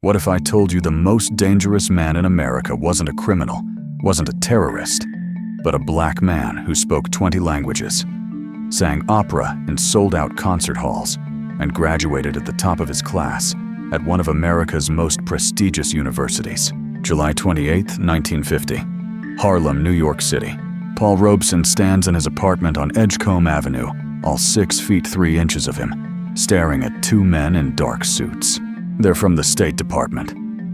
What if I told you the most dangerous man in America wasn't a criminal, wasn't a terrorist, but a black man who spoke 20 languages, sang opera in sold-out concert halls, and graduated at the top of his class at one of America's most prestigious universities? July 28, 1950. Harlem, New York City. Paul Robeson stands in his apartment on Edgecombe Avenue, all 6 feet 3 inches of him, staring at 2 men in dark suits. They're from the State Department,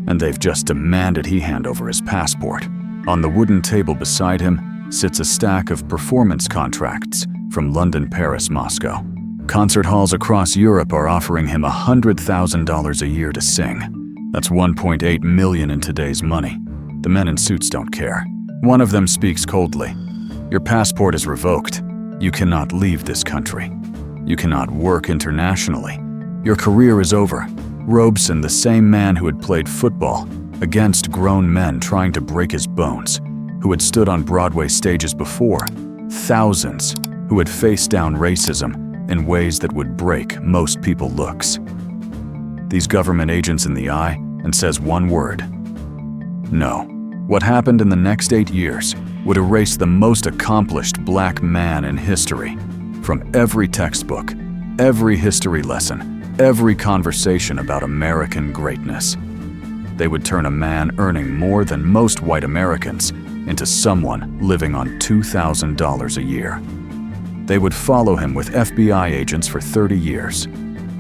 and they've just demanded he hand over his passport. On the wooden table beside him sits a stack of performance contracts from London, Paris, Moscow. Concert halls across Europe are offering him $100,000 a year to sing. That's $1.8 million in today's money. The men in suits don't care. One of them speaks coldly. Your passport is revoked. You cannot leave this country. You cannot work internationally. Your career is over. Robeson, the same man who had played football against grown men trying to break his bones, who had stood on Broadway stages before, thousands who had faced down racism in ways that would break most people looks. These government agents in the eye and says one word: no. What happened in the next 8 years would erase the most accomplished black man in history from every textbook, every history lesson, every conversation about American greatness. They would turn a man earning more than most white Americans into someone living on $2,000 a year. They would follow him with FBI agents for 30 years.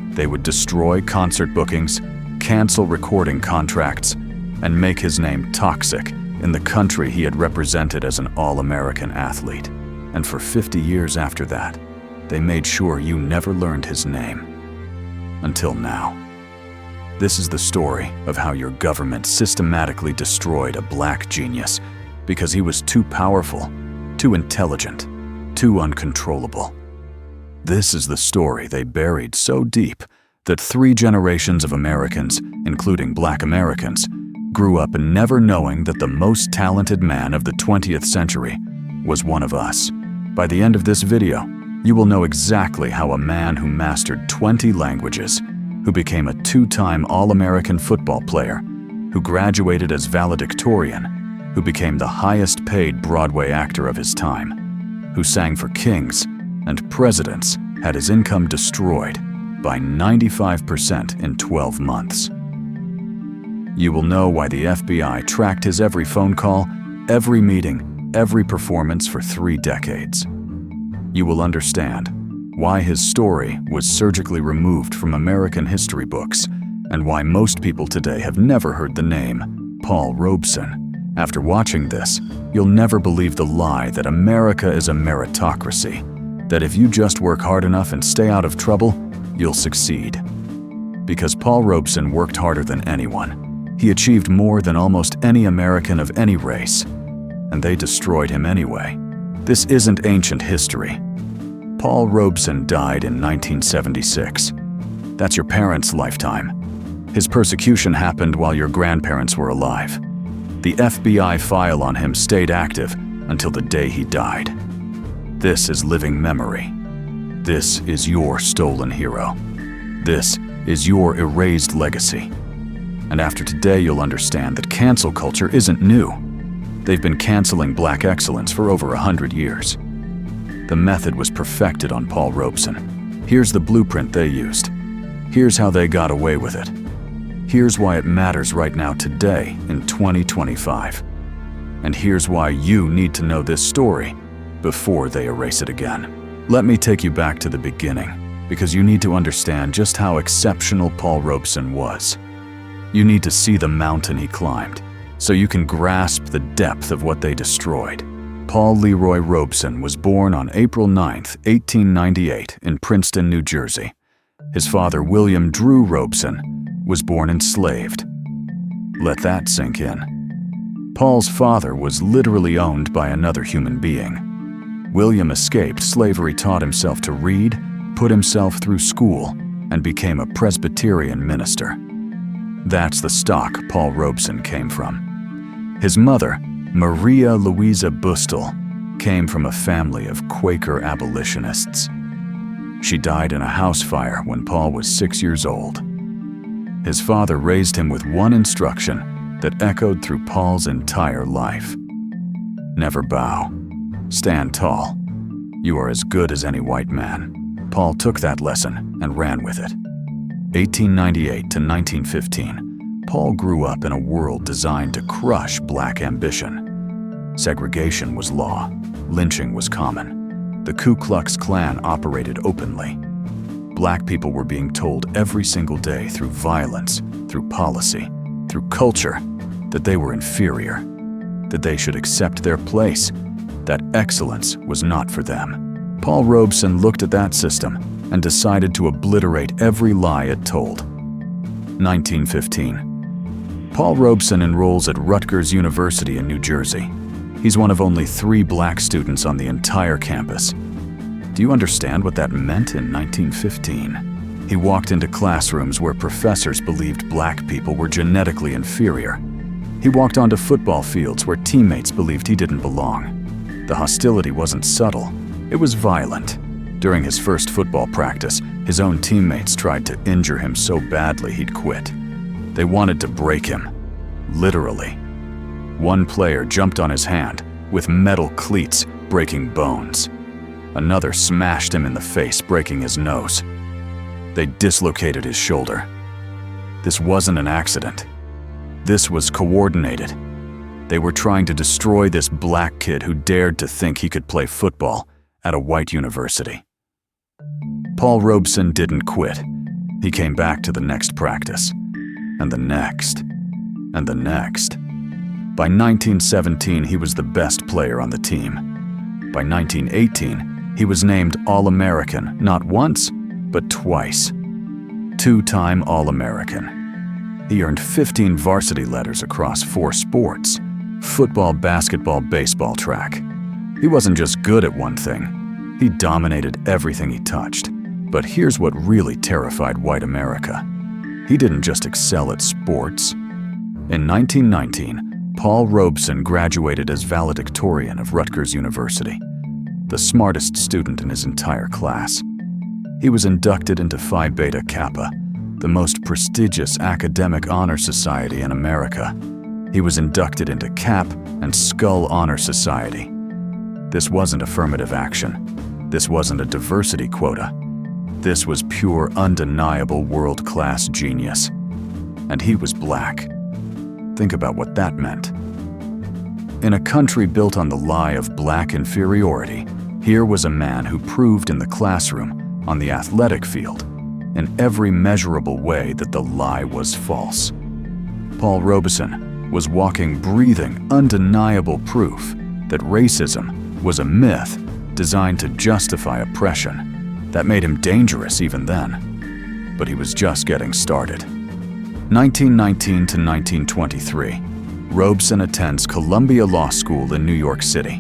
They would destroy concert bookings, cancel recording contracts, and make his name toxic in the country he had represented as an all-American athlete. And for 50 years after that, they made sure you never learned his name. Until now. This is the story of how your government systematically destroyed a black genius because he was too powerful, too intelligent, too uncontrollable. This is the story they buried so deep that 3 generations of Americans, including black Americans, grew up never knowing that the most talented man of the 20th century was one of us. By the end of this video, you will know exactly how a man who mastered 20 languages, who became a 2-time All-American football player, who graduated as valedictorian, who became the highest-paid Broadway actor of his time, who sang for kings and presidents, had his income destroyed by 95% in 12 months. You will know why the FBI tracked his every phone call, every meeting, every performance for 3 decades. You will understand why his story was surgically removed from American history books and why most people today have never heard the name Paul Robeson. After watching this, you'll never believe the lie that America is a meritocracy, that if you just work hard enough and stay out of trouble, you'll succeed. Because Paul Robeson worked harder than anyone. He achieved more than almost any American of any race, and they destroyed him anyway. This isn't ancient history. Paul Robeson died in 1976. That's your parents' lifetime. His persecution happened while your grandparents were alive. The FBI file on him stayed active until the day he died. This is living memory. This is your stolen hero. This is your erased legacy. And after today, you'll understand that cancel culture isn't new. They've been canceling black excellence for over 100 years. The method was perfected on Paul Robeson. Here's the blueprint they used. Here's how they got away with it. Here's why it matters right now today in 2025. And here's why you need to know this story before they erase it again. Let me take you back to the beginning, because you need to understand just how exceptional Paul Robeson was. You need to see the mountain he climbed, so you can grasp the depth of what they destroyed. Paul Leroy Robeson was born on April 9, 1898 in Princeton, New Jersey. His father, William Drew Robeson, was born enslaved. Let that sink in. Paul's father was literally owned by another human being. William escaped slavery, taught himself to read, put himself through school, and became a Presbyterian minister. That's the stock Paul Robeson came from. His mother, Maria Louisa Bustle, came from a family of Quaker abolitionists. She died in a house fire when Paul was 6 years old. His father raised him with one instruction that echoed through Paul's entire life. Never bow. Stand tall. You are as good as any white man. Paul took that lesson and ran with it. 1898 to 1915, Paul grew up in a world designed to crush black ambition. Segregation was law. Lynching was common. The Ku Klux Klan operated openly. Black people were being told every single day through violence, through policy, through culture, that they were inferior, that they should accept their place, that excellence was not for them. Paul Robeson looked at that system and decided to obliterate every lie it told. 1915. Paul Robeson enrolls at Rutgers University in New Jersey. He's one of only 3 black students on the entire campus. Do you understand what that meant in 1915? He walked into classrooms where professors believed black people were genetically inferior. He walked onto football fields where teammates believed he didn't belong. The hostility wasn't subtle, it was violent. During his first football practice, his own teammates tried to injure him so badly he'd quit. They wanted to break him, literally. One player jumped on his hand, with metal cleats breaking bones. Another smashed him in the face, breaking his nose. They dislocated his shoulder. This wasn't an accident. This was coordinated. They were trying to destroy this black kid who dared to think he could play football at a white university. Paul Robeson didn't quit. He came back to the next practice, and the next, and the next. By 1917, he was the best player on the team. By 1918, he was named All-American not once, but twice. 2-time All-American. He earned 15 varsity letters across 4 sports: football, basketball, baseball, track. He wasn't just good at one thing. He dominated everything he touched. But here's what really terrified white America. He didn't just excel at sports. In 1919, Paul Robeson graduated as valedictorian of Rutgers University, the smartest student in his entire class. He was inducted into Phi Beta Kappa, the most prestigious academic honor society in America. He was inducted into Cap and Skull Honor Society. This wasn't affirmative action. This wasn't a diversity quota. This was pure, undeniable world-class genius. And he was black. Think about what that meant. In a country built on the lie of black inferiority, here was a man who proved in the classroom, on the athletic field, in every measurable way that the lie was false. Paul Robeson was walking, breathing, undeniable proof that racism was a myth designed to justify oppression. That made him dangerous even then. But he was just getting started. 1919 to 1923, Robeson attends Columbia Law School in New York City.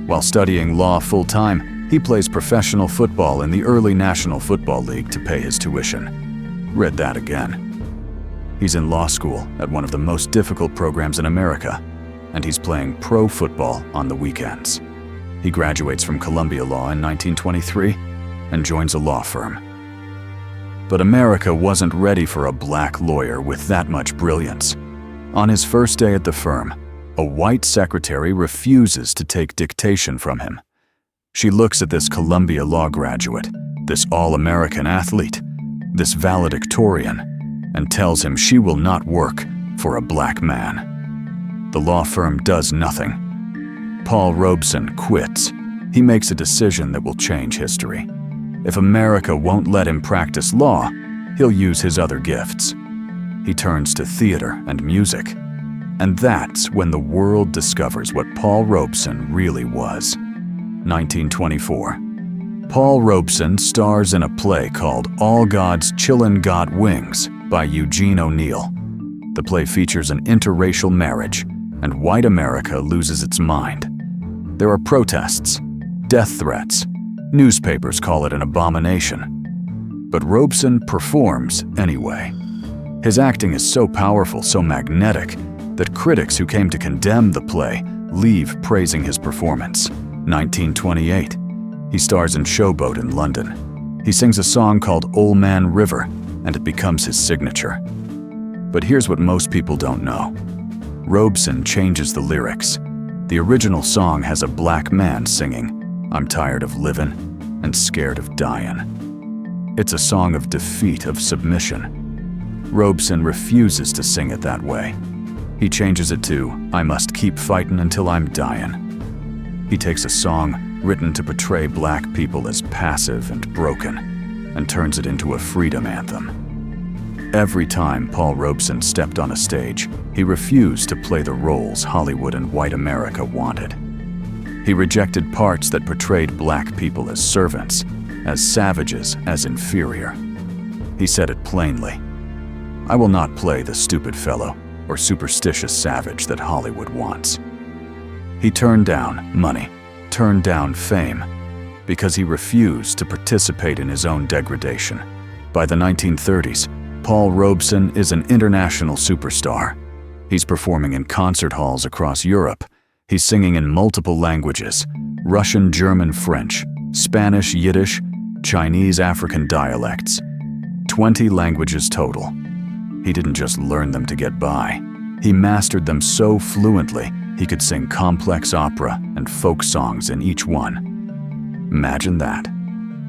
While studying law full-time, he plays professional football in the early National Football League to pay his tuition. Read that again. He's in law school at one of the most difficult programs in America, and he's playing pro football on the weekends. He graduates from Columbia Law in 1923 and joins a law firm. But America wasn't ready for a black lawyer with that much brilliance. On his first day at the firm, a white secretary refuses to take dictation from him. She looks at this Columbia Law graduate, this all-American athlete, this valedictorian, and tells him she will not work for a black man. The law firm does nothing. Paul Robeson quits. He makes a decision that will change history. If America won't let him practice law, he'll use his other gifts. He turns to theater and music. And that's when the world discovers what Paul Robeson really was. 1924. Paul Robeson stars in a play called All God's Chillin' Got Wings by Eugene O'Neill. The play features an interracial marriage, and white America loses its mind. There are protests, death threats. Newspapers call it an abomination. But Robeson performs anyway. His acting is so powerful, so magnetic, that critics who came to condemn the play leave praising his performance. 1928. He stars in Showboat in London. He sings a song called Old Man River, and it becomes his signature. But here's what most people don't know. Robeson changes the lyrics. The original song has a black man singing, "I'm tired of living and scared of dying." It's a song of defeat, of submission. Robeson refuses to sing it that way. He changes it to, "I must keep fighting until I'm dying." He takes a song written to portray black people as passive and broken and turns it into a freedom anthem. Every time Paul Robeson stepped on a stage, he refused to play the roles Hollywood and white America wanted. He rejected parts that portrayed black people as servants, as savages, as inferior. He said it plainly, "I will not play the stupid fellow or superstitious savage that Hollywood wants." He turned down money, turned down fame, because he refused to participate in his own degradation. By the 1930s, Paul Robeson is an international superstar. He's performing in concert halls across Europe. He's singing in multiple languages: Russian, German, French, Spanish, Yiddish, Chinese, African dialects. 20 languages total. He didn't just learn them to get by. He mastered them so fluently, he could sing complex opera and folk songs in each one. Imagine that.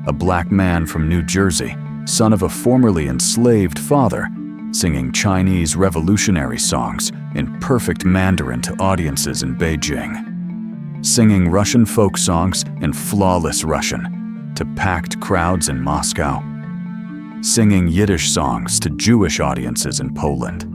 A black man from New Jersey, son of a formerly enslaved father, singing Chinese revolutionary songs in perfect Mandarin to audiences in Beijing. Singing Russian folk songs in flawless Russian to packed crowds in Moscow. Singing Yiddish songs to Jewish audiences in Poland.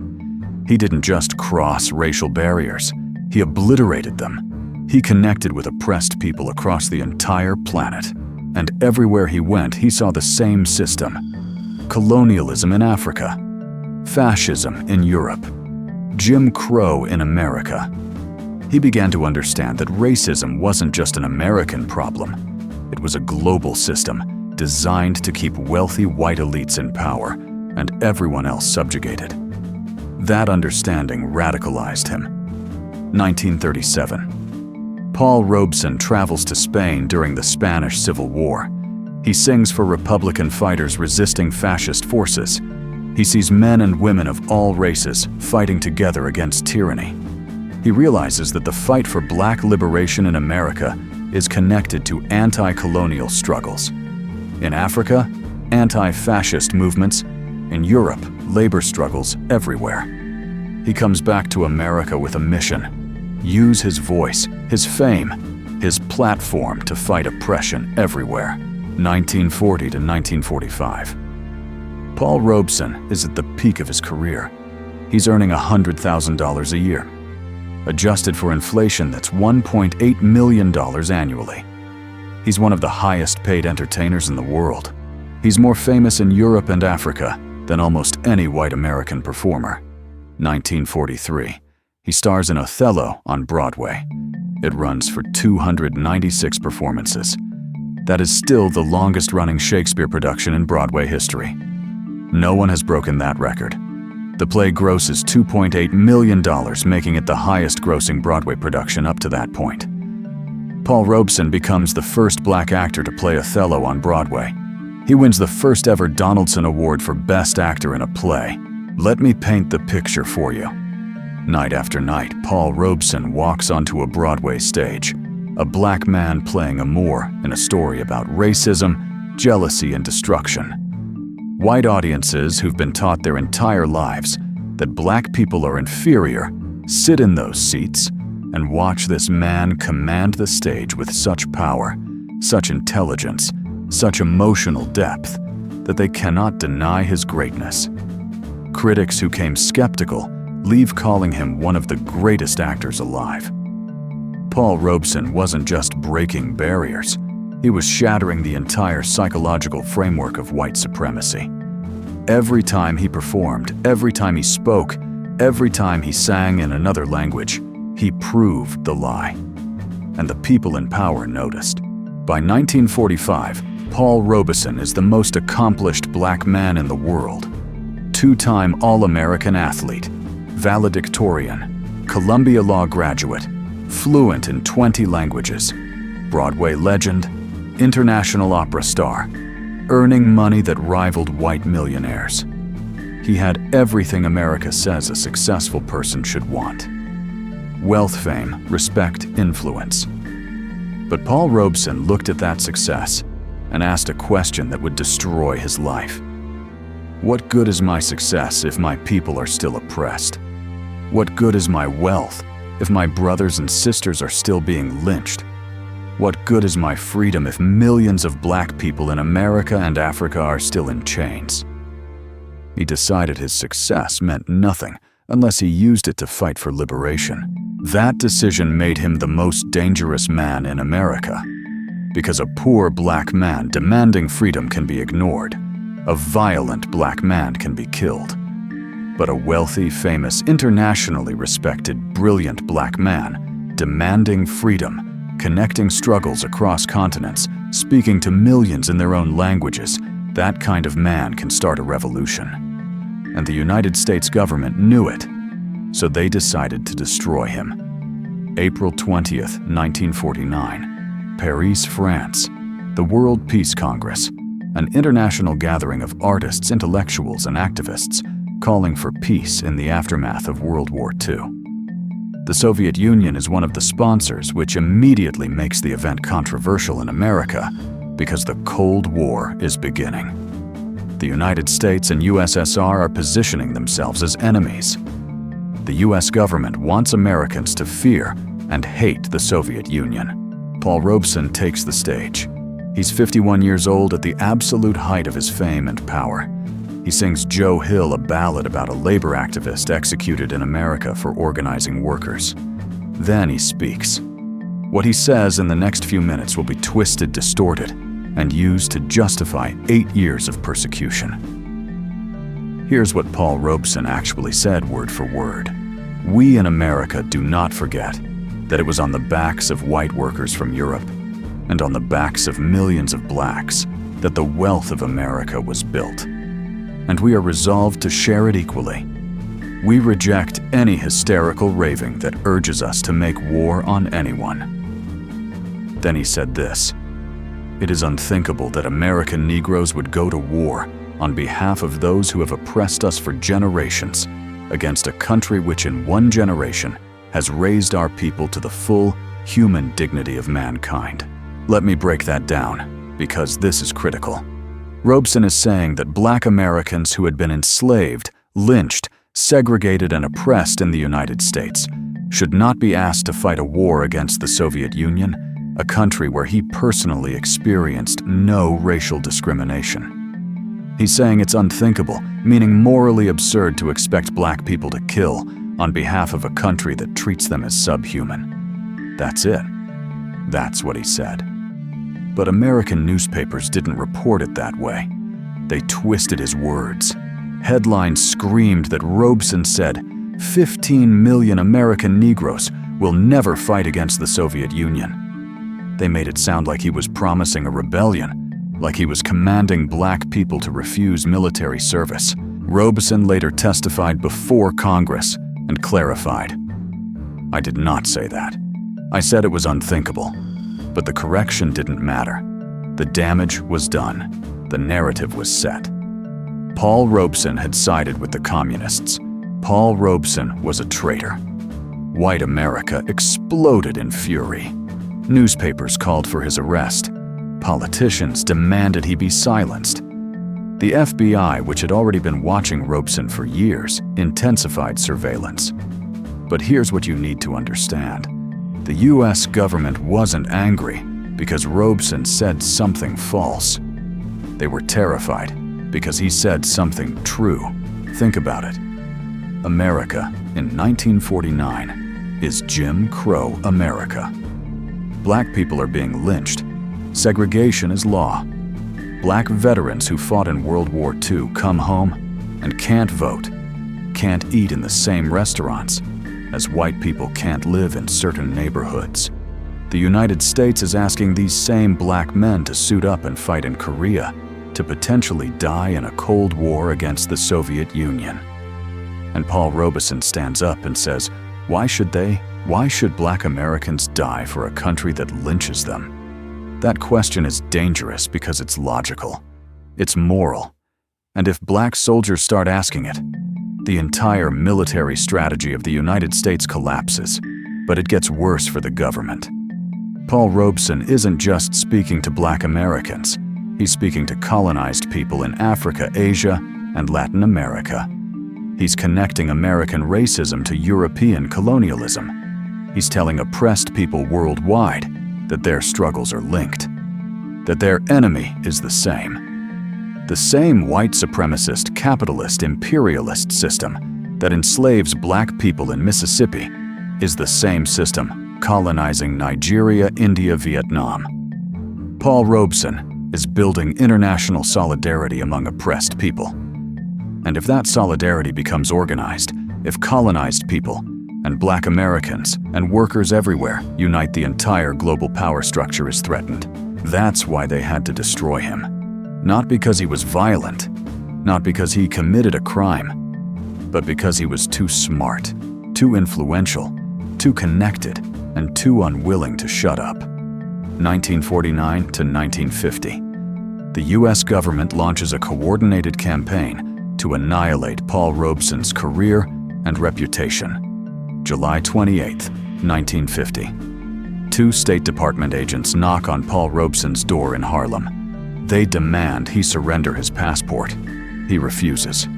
He didn't just cross racial barriers, he obliterated them. He connected with oppressed people across the entire planet. And everywhere he went, he saw the same system. Colonialism in Africa, fascism in Europe, Jim Crow in America. He began to understand that racism wasn't just an American problem. It was a global system designed to keep wealthy white elites in power and everyone else subjugated. That understanding radicalized him. 1937. Paul Robeson travels to Spain during the Spanish Civil War. He sings for Republican fighters resisting fascist forces. He sees men and women of all races fighting together against tyranny. He realizes that the fight for black liberation in America is connected to anti-colonial struggles. In Africa, anti-fascist movements. In Europe, labor struggles everywhere. He comes back to America with a mission: use his voice, his fame, his platform to fight oppression everywhere. 1940 to 1945. Paul Robeson is at the peak of his career. He's earning $100,000 a year. Adjusted for inflation, that's $1.8 million annually. He's one of the highest paid entertainers in the world. He's more famous in Europe and Africa than almost any white American performer. 1943. He stars in Othello on Broadway. It runs for 296 performances. That is still the longest-running Shakespeare production in Broadway history. No one has broken that record. The play grosses $2.8 million, making it the highest-grossing Broadway production up to that point. Paul Robeson becomes the first black actor to play Othello on Broadway. He wins the first-ever Donaldson Award for Best Actor in a Play. Let me paint the picture for you. Night after night, Paul Robeson walks onto a Broadway stage, a black man playing a Moor in a story about racism, jealousy, and destruction. White audiences who've been taught their entire lives that black people are inferior sit in those seats and watch this man command the stage with such power, such intelligence, such emotional depth that they cannot deny his greatness. Critics who came skeptical leave calling him one of the greatest actors alive. Paul Robeson wasn't just breaking barriers, he was shattering the entire psychological framework of white supremacy. Every time he performed, every time he spoke, every time he sang in another language, he proved the lie. And the people in power noticed. By 1945, Paul Robeson is the most accomplished black man in the world. Two-time All-American athlete, valedictorian, Columbia Law graduate, fluent in 20 languages, Broadway legend, international opera star, earning money that rivaled white millionaires. He had everything America says a successful person should want: wealth, fame, respect, influence. But Paul Robeson looked at that success and asked a question that would destroy his life. What good is my success if my people are still oppressed? What good is my wealth if my brothers and sisters are still being lynched? What good is my freedom if millions of black people in America and Africa are still in chains? He decided his success meant nothing unless he used it to fight for liberation. That decision made him the most dangerous man in America, because a poor black man demanding freedom can be ignored. A violent black man can be killed. But a wealthy, famous, internationally respected, brilliant black man demanding freedom, connecting struggles across continents, speaking to millions in their own languages, that kind of man can start a revolution. And the United States government knew it, so they decided to destroy him. April 20th, 1949, Paris, France, the World Peace Congress, an international gathering of artists, intellectuals, and activists calling for peace in the aftermath of World War II. The Soviet Union is one of the sponsors, which immediately makes the event controversial in America because the Cold War is beginning. The United States and USSR are positioning themselves as enemies. The US government wants Americans to fear and hate the Soviet Union. Paul Robeson takes the stage. He's 51 years old at the absolute height of his fame and power. He sings Joe Hill, a ballad about a labor activist executed in America for organizing workers. Then he speaks. What he says in the next few minutes will be twisted, distorted, and used to justify 8 years of persecution. Here's what Paul Robeson actually said word for word. We in America do not forget that it was on the backs of white workers from Europe and on the backs of millions of blacks that the wealth of America was built. And we are resolved to share it equally. We reject any hysterical raving that urges us to make war on anyone. Then he said this: it is unthinkable that American Negroes would go to war on behalf of those who have oppressed us for generations against a country which in one generation has raised our people to the full human dignity of mankind. Let me break that down, because this is critical. Robeson is saying that black Americans who had been enslaved, lynched, segregated, and oppressed in the United States should not be asked to fight a war against the Soviet Union, a country where he personally experienced no racial discrimination. He's saying it's unthinkable, meaning morally absurd, to expect black people to kill on behalf of a country that treats them as subhuman. That's it. That's what he said. But American newspapers didn't report it that way. They twisted his words. Headlines screamed that Robeson said 15 million American Negroes will never fight against the Soviet Union. They made it sound like he was promising a rebellion, like he was commanding black people to refuse military service. Robeson later testified before Congress and clarified, "I did not say that. I said it was unthinkable. But the correction didn't matter. The damage was done. The narrative was set." Paul Robeson had sided with the communists. Paul Robeson was a traitor. White America exploded in fury. Newspapers called for his arrest. Politicians demanded he be silenced. The FBI, which had already been watching Robeson for years, intensified surveillance. But here's what you need to understand. The US government wasn't angry because Robeson said something false. They were terrified because he said something true. Think about it. America in 1949 is Jim Crow America. Black people are being lynched. Segregation is law. Black veterans who fought in World War II come home and can't vote, can't eat in the same restaurants, as white people can't live in certain neighborhoods. The United States is asking these same black men to suit up and fight in Korea, to potentially die in a Cold War against the Soviet Union. And Paul Robeson stands up and says, why should they? Why should black Americans die for a country that lynches them? That question is dangerous because it's logical, it's moral, And if black soldiers start asking it, the entire military strategy of the United States collapses, but it gets worse for the government. Paul Robeson isn't just speaking to Black Americans. He's speaking to colonized people in Africa, Asia, and Latin America. He's connecting American racism to European colonialism. He's telling oppressed people worldwide that their struggles are linked, that their enemy is the same. The same white supremacist, capitalist, imperialist system that enslaves black people in Mississippi is the same system colonizing Nigeria, India, Vietnam. Paul Robeson is building international solidarity among oppressed people. And if that solidarity becomes organized, if colonized people and Black Americans and workers everywhere unite, the entire global power structure is threatened. That's why they had to destroy him. Not because he was violent, not because he committed a crime, but because he was too smart, too influential, too connected, and too unwilling to shut up. 1949 to 1950. The US government launches a coordinated campaign to annihilate Paul Robeson's career and reputation. July 28, 1950. 2 State Department agents knock on Paul Robeson's door in Harlem. They demand he surrender his passport. He refuses.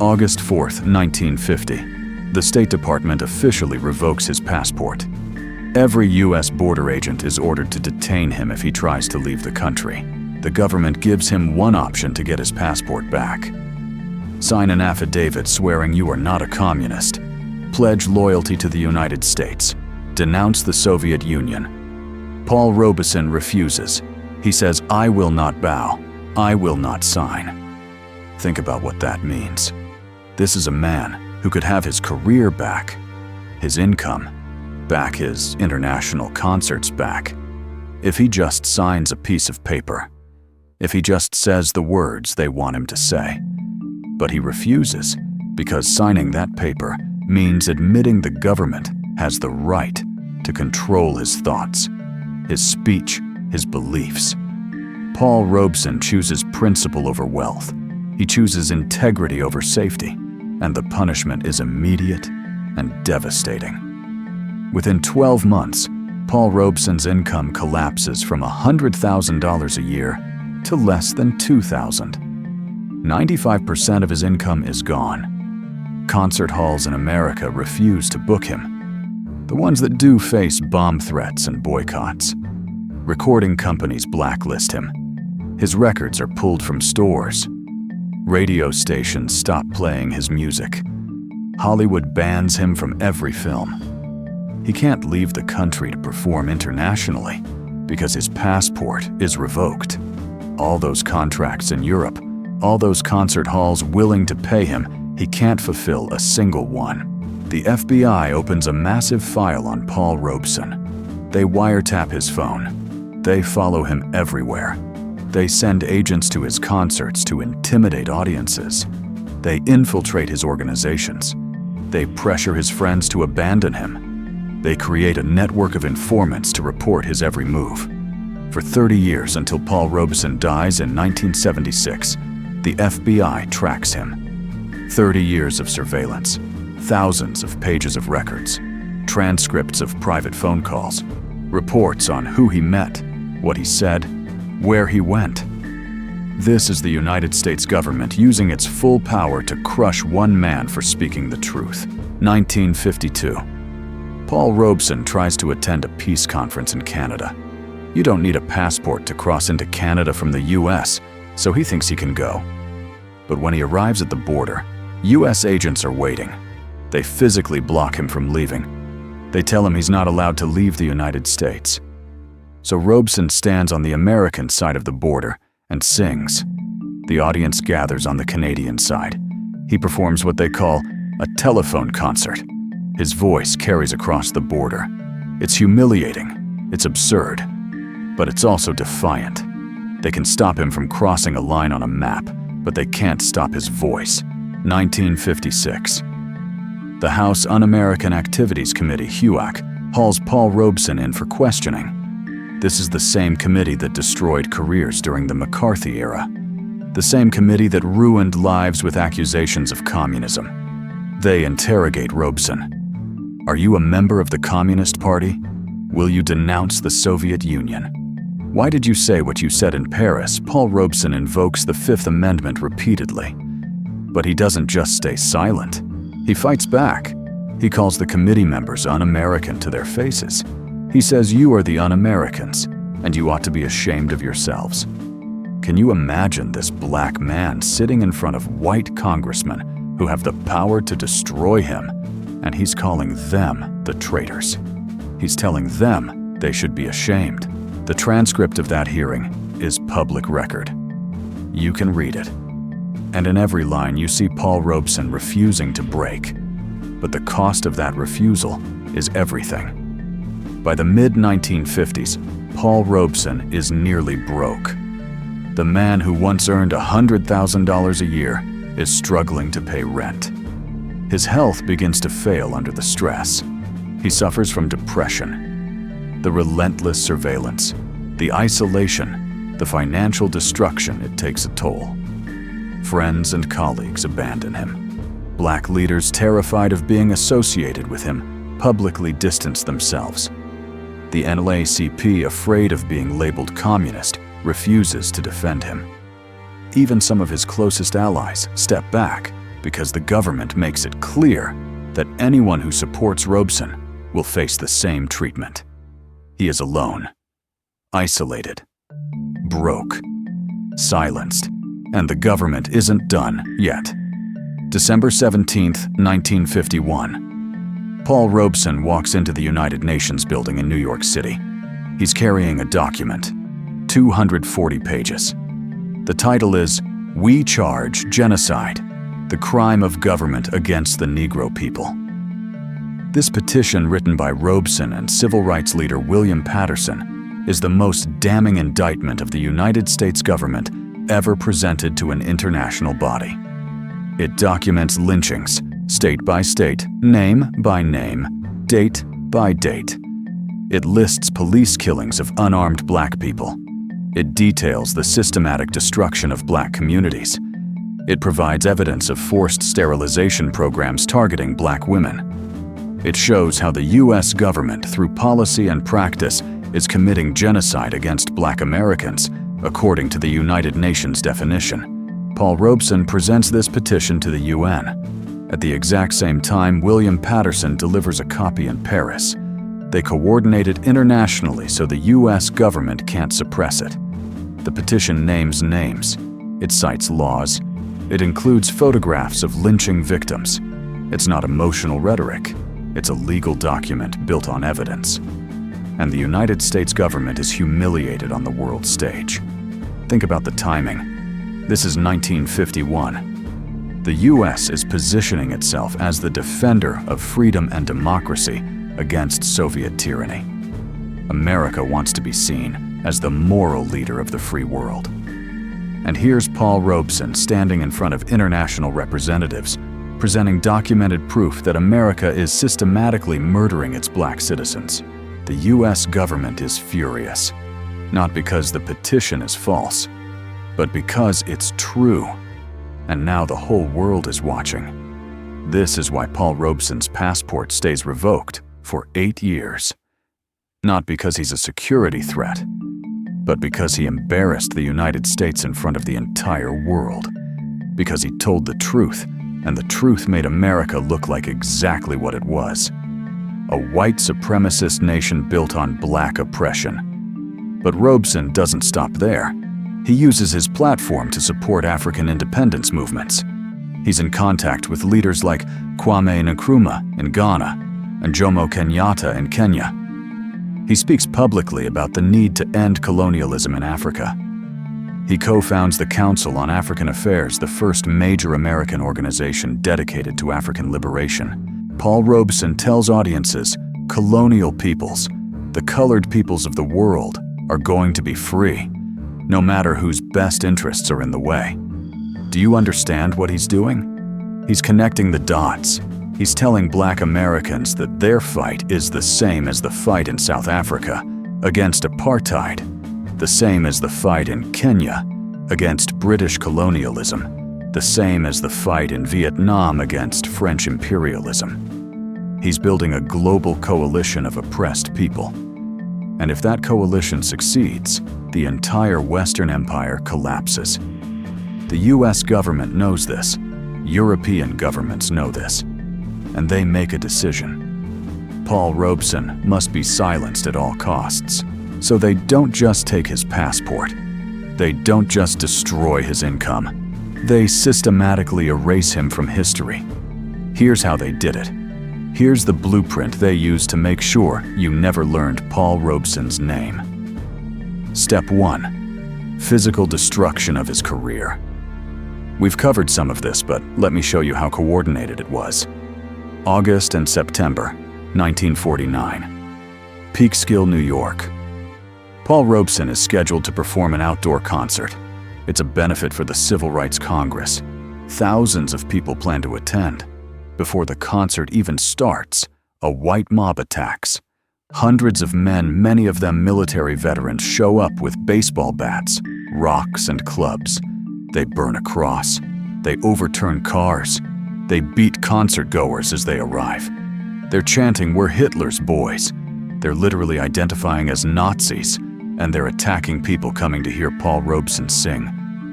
August 4, 1950. The State Department officially revokes his passport. Every U.S. border agent is ordered to detain him if he tries to leave the country. The government gives him one option to get his passport back. Sign an affidavit swearing you are not a communist. Pledge loyalty to the United States. Denounce the Soviet Union. Paul Robeson refuses. He says, "I will not bow. I will not sign." Think about what that means. This is a man who could have his career back, his income back, his international concerts back, if he just signs a piece of paper, if he just says the words they want him to say. But he refuses because signing that paper means admitting the government has the right to control his thoughts, his speech, his beliefs. Paul Robeson chooses principle over wealth. He chooses integrity over safety, and the punishment is immediate and devastating. Within 12 months, Paul Robeson's income collapses from $100,000 a year to less than $2,000. 95% of his income is gone. Concert halls in America refuse to book him. The ones that do face bomb threats and boycotts. Recording companies blacklist him. His records are pulled from stores. Radio stations stop playing his music. Hollywood bans him from every film. He can't leave the country to perform internationally because his passport is revoked. All those contracts in Europe, all those concert halls willing to pay him, he can't fulfill a single one. The FBI opens a massive file on Paul Robeson. They wiretap his phone. They follow him everywhere. They send agents to his concerts to intimidate audiences. They infiltrate his organizations. They pressure his friends to abandon him. They create a network of informants to report his every move. For 30 years, until Paul Robeson dies in 1976, the FBI tracks him. 30 years of surveillance, thousands of pages of records, transcripts of private phone calls, reports on who he met, what he said, where he went. This is the United States government using its full power to crush one man for speaking the truth. 1952. Paul Robeson tries to attend a peace conference in Canada. You don't need a passport to cross into Canada from the US, so he thinks he can go. But when he arrives at the border, US agents are waiting. They physically block him from leaving. They tell him he's not allowed to leave the United States. So Robeson stands on the American side of the border and sings. The audience gathers on the Canadian side. He performs what they call a telephone concert. His voice carries across the border. It's humiliating, it's absurd, but it's also defiant. They can stop him from crossing a line on a map, but they can't stop his voice. 1956. The House Un-American Activities Committee, HUAC, hauls Paul Robeson in for questioning. This is the same committee that destroyed careers during the McCarthy era. The same committee that ruined lives with accusations of communism. They interrogate Robeson. Are you a member of the Communist Party? Will you denounce the Soviet Union? Why did you say what you said in Paris? Paul Robeson invokes the Fifth Amendment repeatedly. But he doesn't just stay silent. He fights back. He calls the committee members un-American to their faces. He says you are the un-Americans, and you ought to be ashamed of yourselves. Can you imagine this black man sitting in front of white congressmen who have the power to destroy him, and he's calling them the traitors? He's telling them they should be ashamed. The transcript of that hearing is public record. You can read it. And in every line you see Paul Robeson refusing to break. But the cost of that refusal is everything. By the mid-1950s, Paul Robeson is nearly broke. The man who once earned $100,000 a year is struggling to pay rent. His health begins to fail under the stress. He suffers from depression, the relentless surveillance, the isolation, the financial destruction. It takes a toll. Friends and colleagues abandon him. Black leaders, terrified of being associated with him, publicly distance themselves. The NAACP, afraid of being labeled communist, refuses to defend him. Even some of his closest allies step back because the government makes it clear that anyone who supports Robeson will face the same treatment. He is alone, isolated, broke, silenced, and the government isn't done yet. December 17, 1951. Paul Robeson walks into the United Nations building in New York City. He's carrying a document, 240 pages. The title is, "We Charge Genocide, the Crime of Government Against the Negro People." This petition, written by Robeson and civil rights leader William Patterson, is the most damning indictment of the United States government ever presented to an international body. It documents lynchings, state by state, name by name, date by date. It lists police killings of unarmed black people. It details the systematic destruction of black communities. It provides evidence of forced sterilization programs targeting black women. It shows how the U.S. government, through policy and practice, is committing genocide against black Americans, according to the United Nations definition. Paul Robeson presents this petition to the UN. At the exact same time, William Patterson delivers a copy in Paris. They coordinate it internationally so the U.S. government can't suppress it. The petition names names. It cites laws. It includes photographs of lynching victims. It's not emotional rhetoric. It's a legal document built on evidence. And the United States government is humiliated on the world stage. Think about the timing. This is 1951. The U.S. is positioning itself as the defender of freedom and democracy against Soviet tyranny. America wants to be seen as the moral leader of the free world. And here's Paul Robeson standing in front of international representatives, presenting documented proof that America is systematically murdering its black citizens. The U.S. government is furious, not because the petition is false, but because it's true. And now the whole world is watching. This is why Paul Robeson's passport stays revoked for 8 years. Not because he's a security threat, but because he embarrassed the United States in front of the entire world. Because he told the truth, and the truth made America look like exactly what it was. A white supremacist nation built on black oppression. But Robeson doesn't stop there. He uses his platform to support African independence movements. He's in contact with leaders like Kwame Nkrumah in Ghana and Jomo Kenyatta in Kenya. He speaks publicly about the need to end colonialism in Africa. He co-founds the Council on African Affairs, the first major American organization dedicated to African liberation. Paul Robeson tells audiences, colonial peoples, the colored peoples of the world, are going to be free, no matter whose best interests are in the way. Do you understand what he's doing? He's connecting the dots. He's telling black Americans that their fight is the same as the fight in South Africa against apartheid, the same as the fight in Kenya against British colonialism, the same as the fight in Vietnam against French imperialism. He's building a global coalition of oppressed people. And if that coalition succeeds, the entire Western Empire collapses. The US government knows this. European governments know this. And they make a decision. Paul Robeson must be silenced at all costs. So they don't just take his passport. They don't just destroy his income. They systematically erase him from history. Here's how they did it. Here's the blueprint they used to make sure you never learned Paul Robeson's name. Step 1. Physical destruction of his career. We've covered some of this, but let me show you how coordinated it was. August and September, 1949. Peekskill, New York. Paul Robeson is scheduled to perform an outdoor concert. It's a benefit for the Civil Rights Congress. Thousands of people plan to attend. Before the concert even starts, a white mob attacks. Hundreds of men, many of them military veterans, show up with baseball bats, rocks, and clubs. They burn a cross. They overturn cars. They beat concert-goers as they arrive. They're chanting, "We're Hitler's boys." They're literally identifying as Nazis, and they're attacking people coming to hear Paul Robeson sing.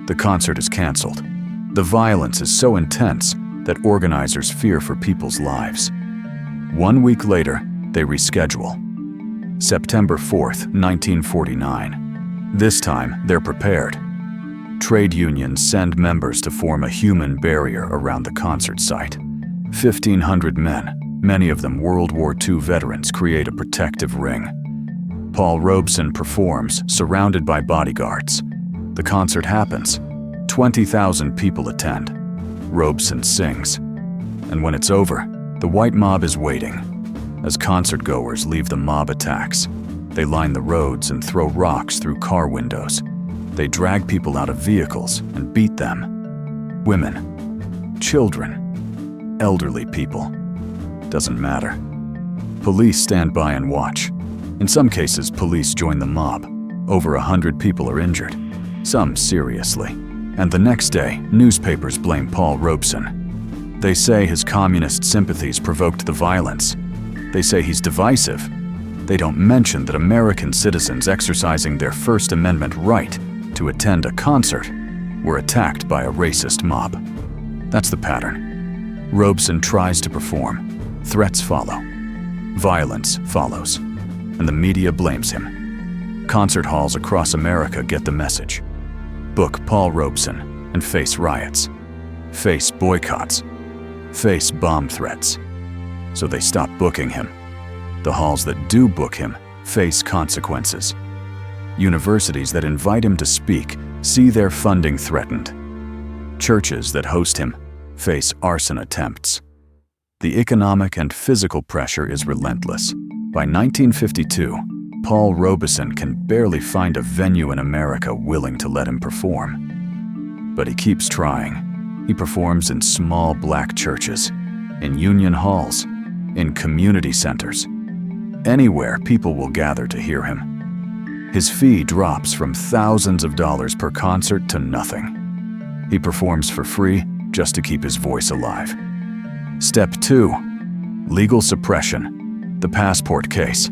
The concert is canceled. The violence is so intense that organizers fear for people's lives. 1 week later, they reschedule. September 4th, 1949. This time, they're prepared. Trade unions send members to form a human barrier around the concert site. 1,500 men, many of them World War II veterans, create a protective ring. Paul Robeson performs, surrounded by bodyguards. The concert happens. 20,000 people attend. Robeson sings. And when it's over, the white mob is waiting. As concert-goers leave the mob attacks, they line the roads and throw rocks through car windows. They drag people out of vehicles and beat them. Women, children, elderly people. Doesn't matter. Police stand by and watch. In some cases, police join the mob. Over 100 people are injured, some seriously. And the next day, newspapers blame Paul Robeson. They say his communist sympathies provoked the violence. They say he's divisive. They don't mention that American citizens exercising their First Amendment right to attend a concert were attacked by a racist mob. That's the pattern. Robeson tries to perform. Threats follow. Violence follows. And the media blames him. Concert halls across America get the message. Book Paul Robeson and face riots. Face boycotts. Face bomb threats. So they stop booking him. The halls that do book him face consequences. Universities that invite him to speak see their funding threatened. Churches that host him face arson attempts. The economic and physical pressure is relentless. By 1952, Paul Robeson can barely find a venue in America willing to let him perform. But he keeps trying. He performs in small black churches, in union halls, in community centers. Anywhere people will gather to hear him. His fee drops from thousands of dollars per concert to nothing. He performs for free just to keep his voice alive. Step 2. Legal suppression. The passport case.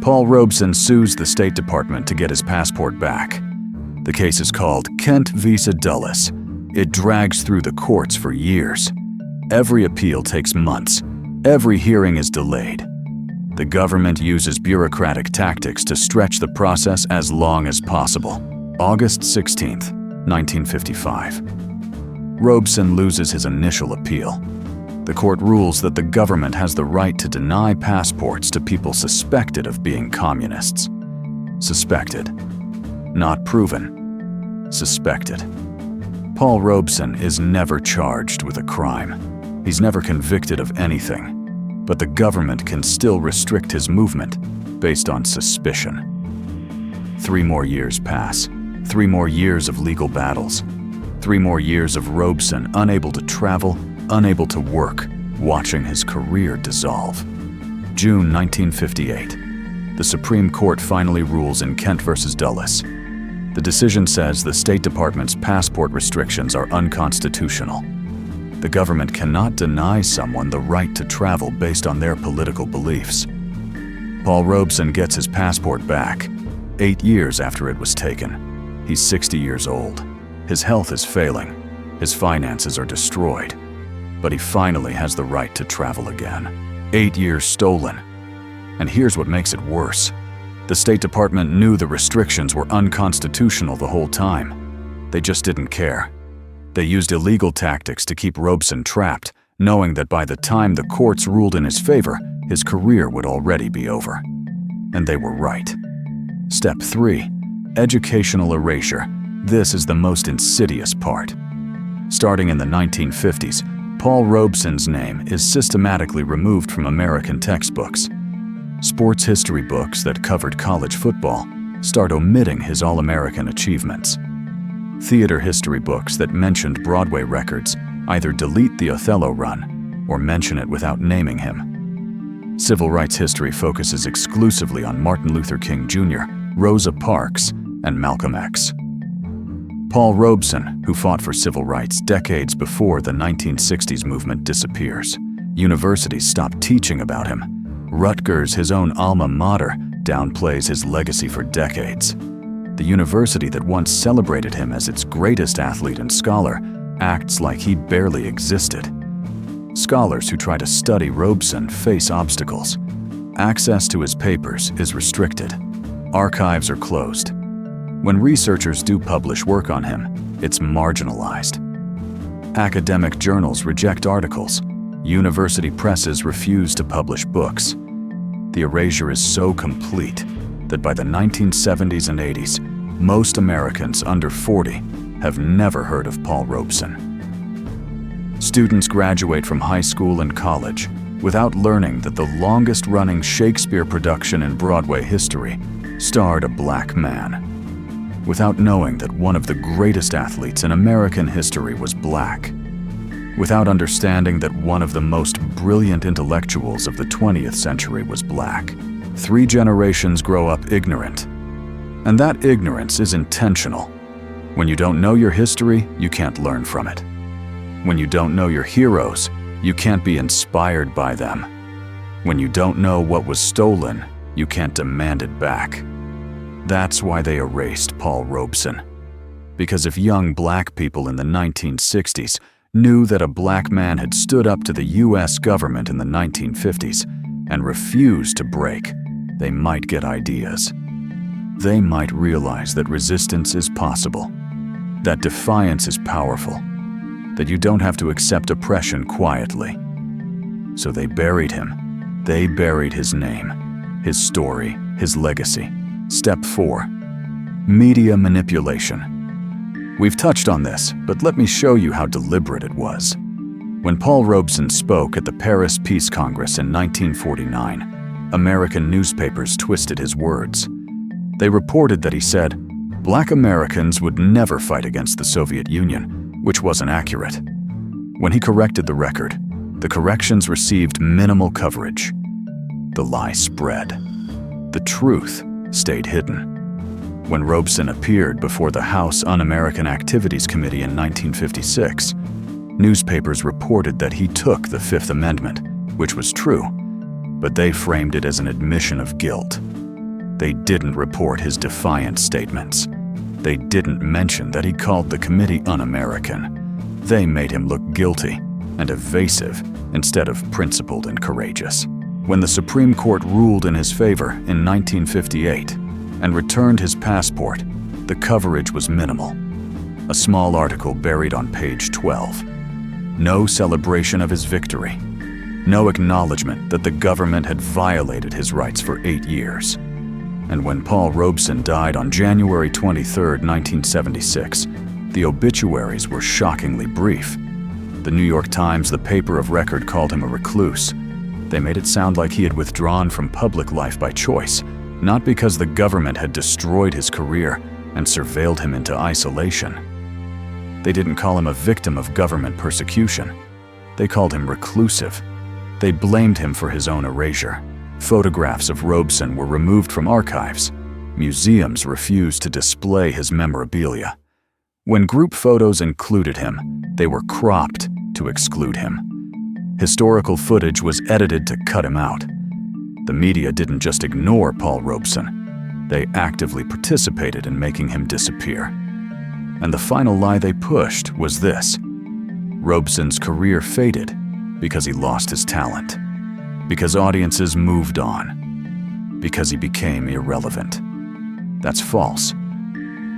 Paul Robeson sues the State Department to get his passport back. The case is called Kent visa Dulles. It drags through the courts for years. Every appeal takes months. Every hearing is delayed. The government uses bureaucratic tactics to stretch the process as long as possible. August 16th, 1955. Robeson loses his initial appeal. The court rules that the government has the right to deny passports to people suspected of being communists. Suspected. Not proven. Suspected. Paul Robeson is never charged with a crime. He's never convicted of anything. But the government can still restrict his movement based on suspicion. 3 more years pass. 3 more years of legal battles. 3 more years of Robeson unable to travel, unable to work, watching his career dissolve. June 1958. The Supreme Court finally rules in Kent versus Dulles. The decision says the State Department's passport restrictions are unconstitutional. The government cannot deny someone the right to travel based on their political beliefs. Paul Robeson gets his passport back, 8 years after it was taken. He's 60 years old. His health is failing. His finances are destroyed. But he finally has the right to travel again. 8 years stolen. And here's what makes it worse. The State Department knew the restrictions were unconstitutional the whole time. They just didn't care. They used illegal tactics to keep Robeson trapped, knowing that by the time the courts ruled in his favor, his career would already be over. And they were right. Step 3. Educational erasure. This is the most insidious part. Starting in the 1950s, Paul Robeson's name is systematically removed from American textbooks. Sports history books that covered college football start omitting his All-American achievements. Theater history books that mentioned Broadway records either delete the Othello run or mention it without naming him. Civil rights history focuses exclusively on Martin Luther King Jr., Rosa Parks, and Malcolm X. Paul Robeson, who fought for civil rights decades before the 1960s movement, disappears. Universities stop teaching about him. Rutgers, his own alma mater, downplays his legacy for decades. The university that once celebrated him as its greatest athlete and scholar acts like he barely existed. Scholars who try to study Robeson face obstacles. Access to his papers is restricted. Archives are closed. When researchers do publish work on him, it's marginalized. Academic journals reject articles. University presses refuse to publish books. The erasure is so complete that by the 1970s and 80s, most Americans under 40 have never heard of Paul Robeson. Students graduate from high school and college without learning that the longest-running Shakespeare production in Broadway history starred a black man, without knowing that one of the greatest athletes in American history was black, without understanding that one of the most brilliant intellectuals of the 20th century was black. 3 generations grow up ignorant. And that ignorance is intentional. When you don't know your history, you can't learn from it. When you don't know your heroes, you can't be inspired by them. When you don't know what was stolen, you can't demand it back. That's why they erased Paul Robeson. Because if young black people in the 1960s knew that a black man had stood up to the US government in the 1950s and refused to break, they might get ideas. They might realize that resistance is possible, that defiance is powerful, that you don't have to accept oppression quietly. So they buried him. They buried his name, his story, his legacy. Step 4. Media manipulation. We've touched on this, but let me show you how deliberate it was. When Paul Robeson spoke at the Paris Peace Congress in 1949, American newspapers twisted his words. They reported that he said, "Black Americans would never fight against the Soviet Union," which wasn't accurate. When he corrected the record, the corrections received minimal coverage. The lie spread. The truth stayed hidden. When Robeson appeared before the House Un-American Activities Committee in 1956, newspapers reported that he took the Fifth Amendment, which was true, but they framed it as an admission of guilt. They didn't report his defiant statements. They didn't mention that he called the committee un-American. They made him look guilty and evasive instead of principled and courageous. When the Supreme Court ruled in his favor in 1958 and returned his passport, the coverage was minimal. A small article buried on page 12. No celebration of his victory. No acknowledgement that the government had violated his rights for 8 years. And when Paul Robeson died on January 23, 1976, the obituaries were shockingly brief. The New York Times, the paper of record, called him a recluse. They made it sound like he had withdrawn from public life by choice, not because the government had destroyed his career and surveilled him into isolation. They didn't call him a victim of government persecution. They called him reclusive. They blamed him for his own erasure. Photographs of Robeson were removed from archives. Museums refused to display his memorabilia. When group photos included him, they were cropped to exclude him. Historical footage was edited to cut him out. The media didn't just ignore Paul Robeson. They actively participated in making him disappear. And the final lie they pushed was this: Robeson's career faded because he lost his talent, because audiences moved on, because he became irrelevant. That's false.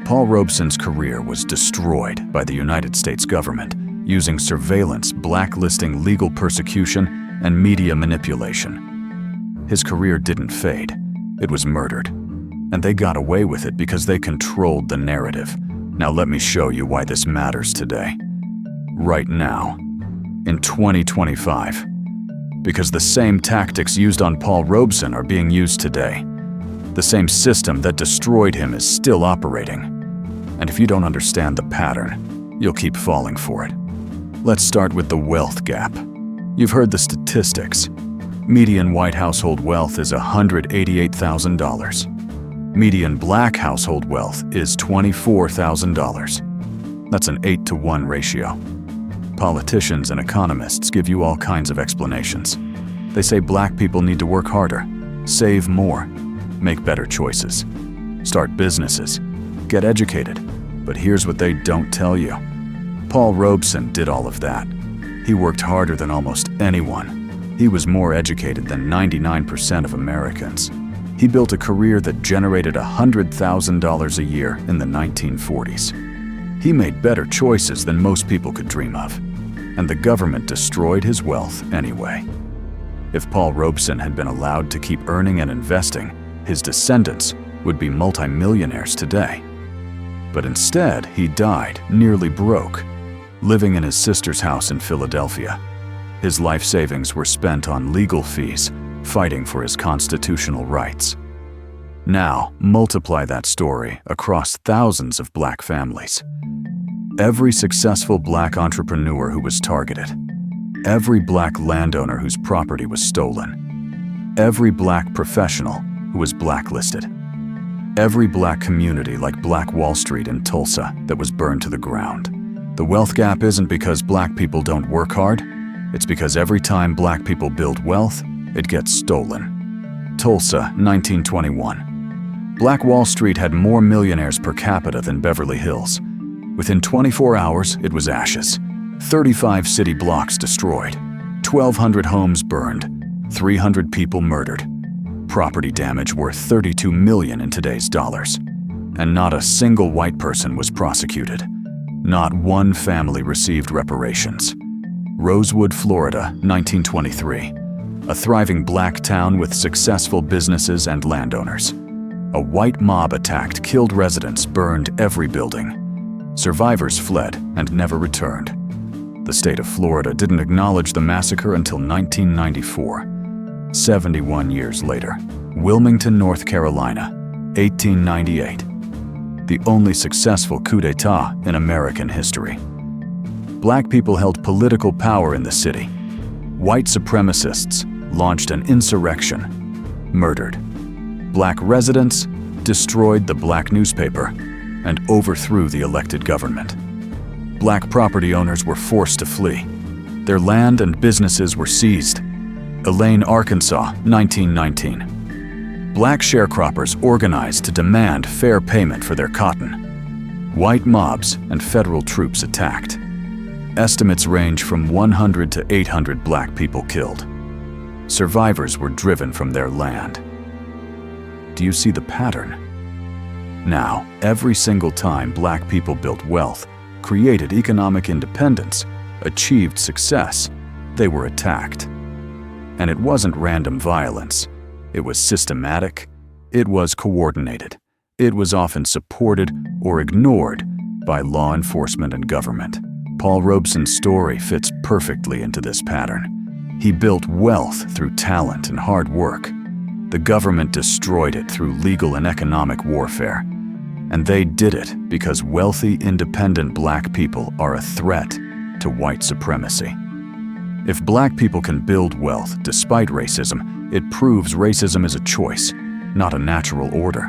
Paul Robeson's career was destroyed by the United States government using surveillance, blacklisting, legal persecution, and media manipulation. His career didn't fade. It was murdered. And they got away with it because they controlled the narrative. Now let me show you why this matters today. Right now, in 2025. Because the same tactics used on Paul Robeson are being used today. The same system that destroyed him is still operating. And if you don't understand the pattern, you'll keep falling for it. Let's start with the wealth gap. You've heard the statistics. Median white household wealth is $188,000. Median black household wealth is $24,000. That's an 8-to-1 ratio. Politicians and economists give you all kinds of explanations. They say black people need to work harder, save more, make better choices, start businesses, get educated. But here's what they don't tell you. Paul Robeson did all of that. He worked harder than almost anyone. He was more educated than 99% of Americans. He built a career that generated $100,000 a year in the 1940s. He made better choices than most people could dream of. And the government destroyed his wealth anyway. If Paul Robeson had been allowed to keep earning and investing, his descendants would be multimillionaires today. But instead, he died nearly broke, living in his sister's house in Philadelphia. His life savings were spent on legal fees, fighting for his constitutional rights. Now, multiply that story across thousands of black families. Every successful black entrepreneur who was targeted, every black landowner whose property was stolen, every black professional who was blacklisted, every black community like Black Wall Street in Tulsa that was burned to the ground. The wealth gap isn't because black people don't work hard, it's because every time black people build wealth, it gets stolen. Tulsa, 1921. Black Wall Street had more millionaires per capita than Beverly Hills. Within 24 hours, it was ashes. 35 city blocks destroyed. 1,200 homes burned. 300 people murdered. Property damage worth $32 million in today's dollars. And not a single white person was prosecuted. Not one family received reparations. Rosewood, Florida, 1923. A thriving black town with successful businesses and landowners. A white mob attacked, killed residents, burned every building. Survivors fled and never returned. The state of Florida didn't acknowledge the massacre until 1994. 71 years later, Wilmington, North Carolina, 1898. The only successful coup d'etat in American history. Black people held political power in the city. White supremacists launched an insurrection, murdered. Black residents destroyed the black newspaper and overthrew the elected government. Black property owners were forced to flee. Their land and businesses were seized. Elaine, Arkansas, 1919. Black sharecroppers organized to demand fair payment for their cotton. White mobs and federal troops attacked. Estimates range from 100 to 800 black people killed. Survivors were driven from their land. Do you see the pattern? Now, every single time black people built wealth, created economic independence, achieved success, they were attacked. And it wasn't random violence. It was systematic. It was coordinated. It was often supported or ignored by law enforcement and government. Paul Robeson's story fits perfectly into this pattern. He built wealth through talent and hard work. The government destroyed it through legal and economic warfare. And they did it because wealthy, independent black people are a threat to white supremacy. If black people can build wealth despite racism, it proves racism is a choice, not a natural order.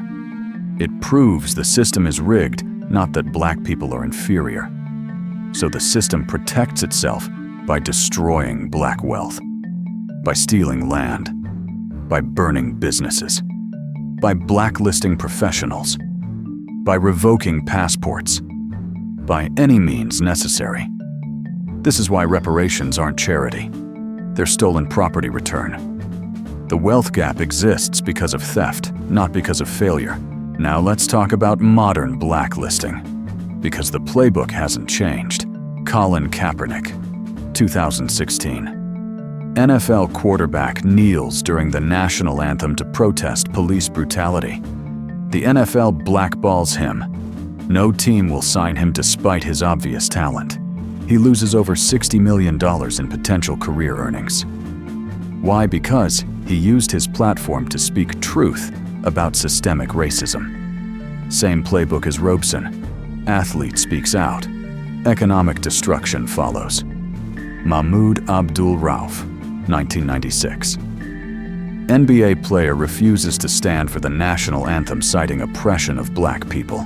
It proves the system is rigged, not that black people are inferior. So the system protects itself by destroying black wealth, by stealing land, by burning businesses, by blacklisting professionals, by revoking passports, by any means necessary. This is why reparations aren't charity. They're stolen property return. The wealth gap exists because of theft, not because of failure. Now let's talk about modern blacklisting, because the playbook hasn't changed. Colin Kaepernick, 2016. NFL quarterback kneels during the national anthem to protest police brutality. The NFL blackballs him. No team will sign him despite his obvious talent. He loses over $60 million in potential career earnings. Why? Because he used his platform to speak truth about systemic racism. Same playbook as Robeson. Athlete speaks out. Economic destruction follows. Mahmoud Abdul-Rauf, 1996. NBA player refuses to stand for the national anthem citing oppression of black people.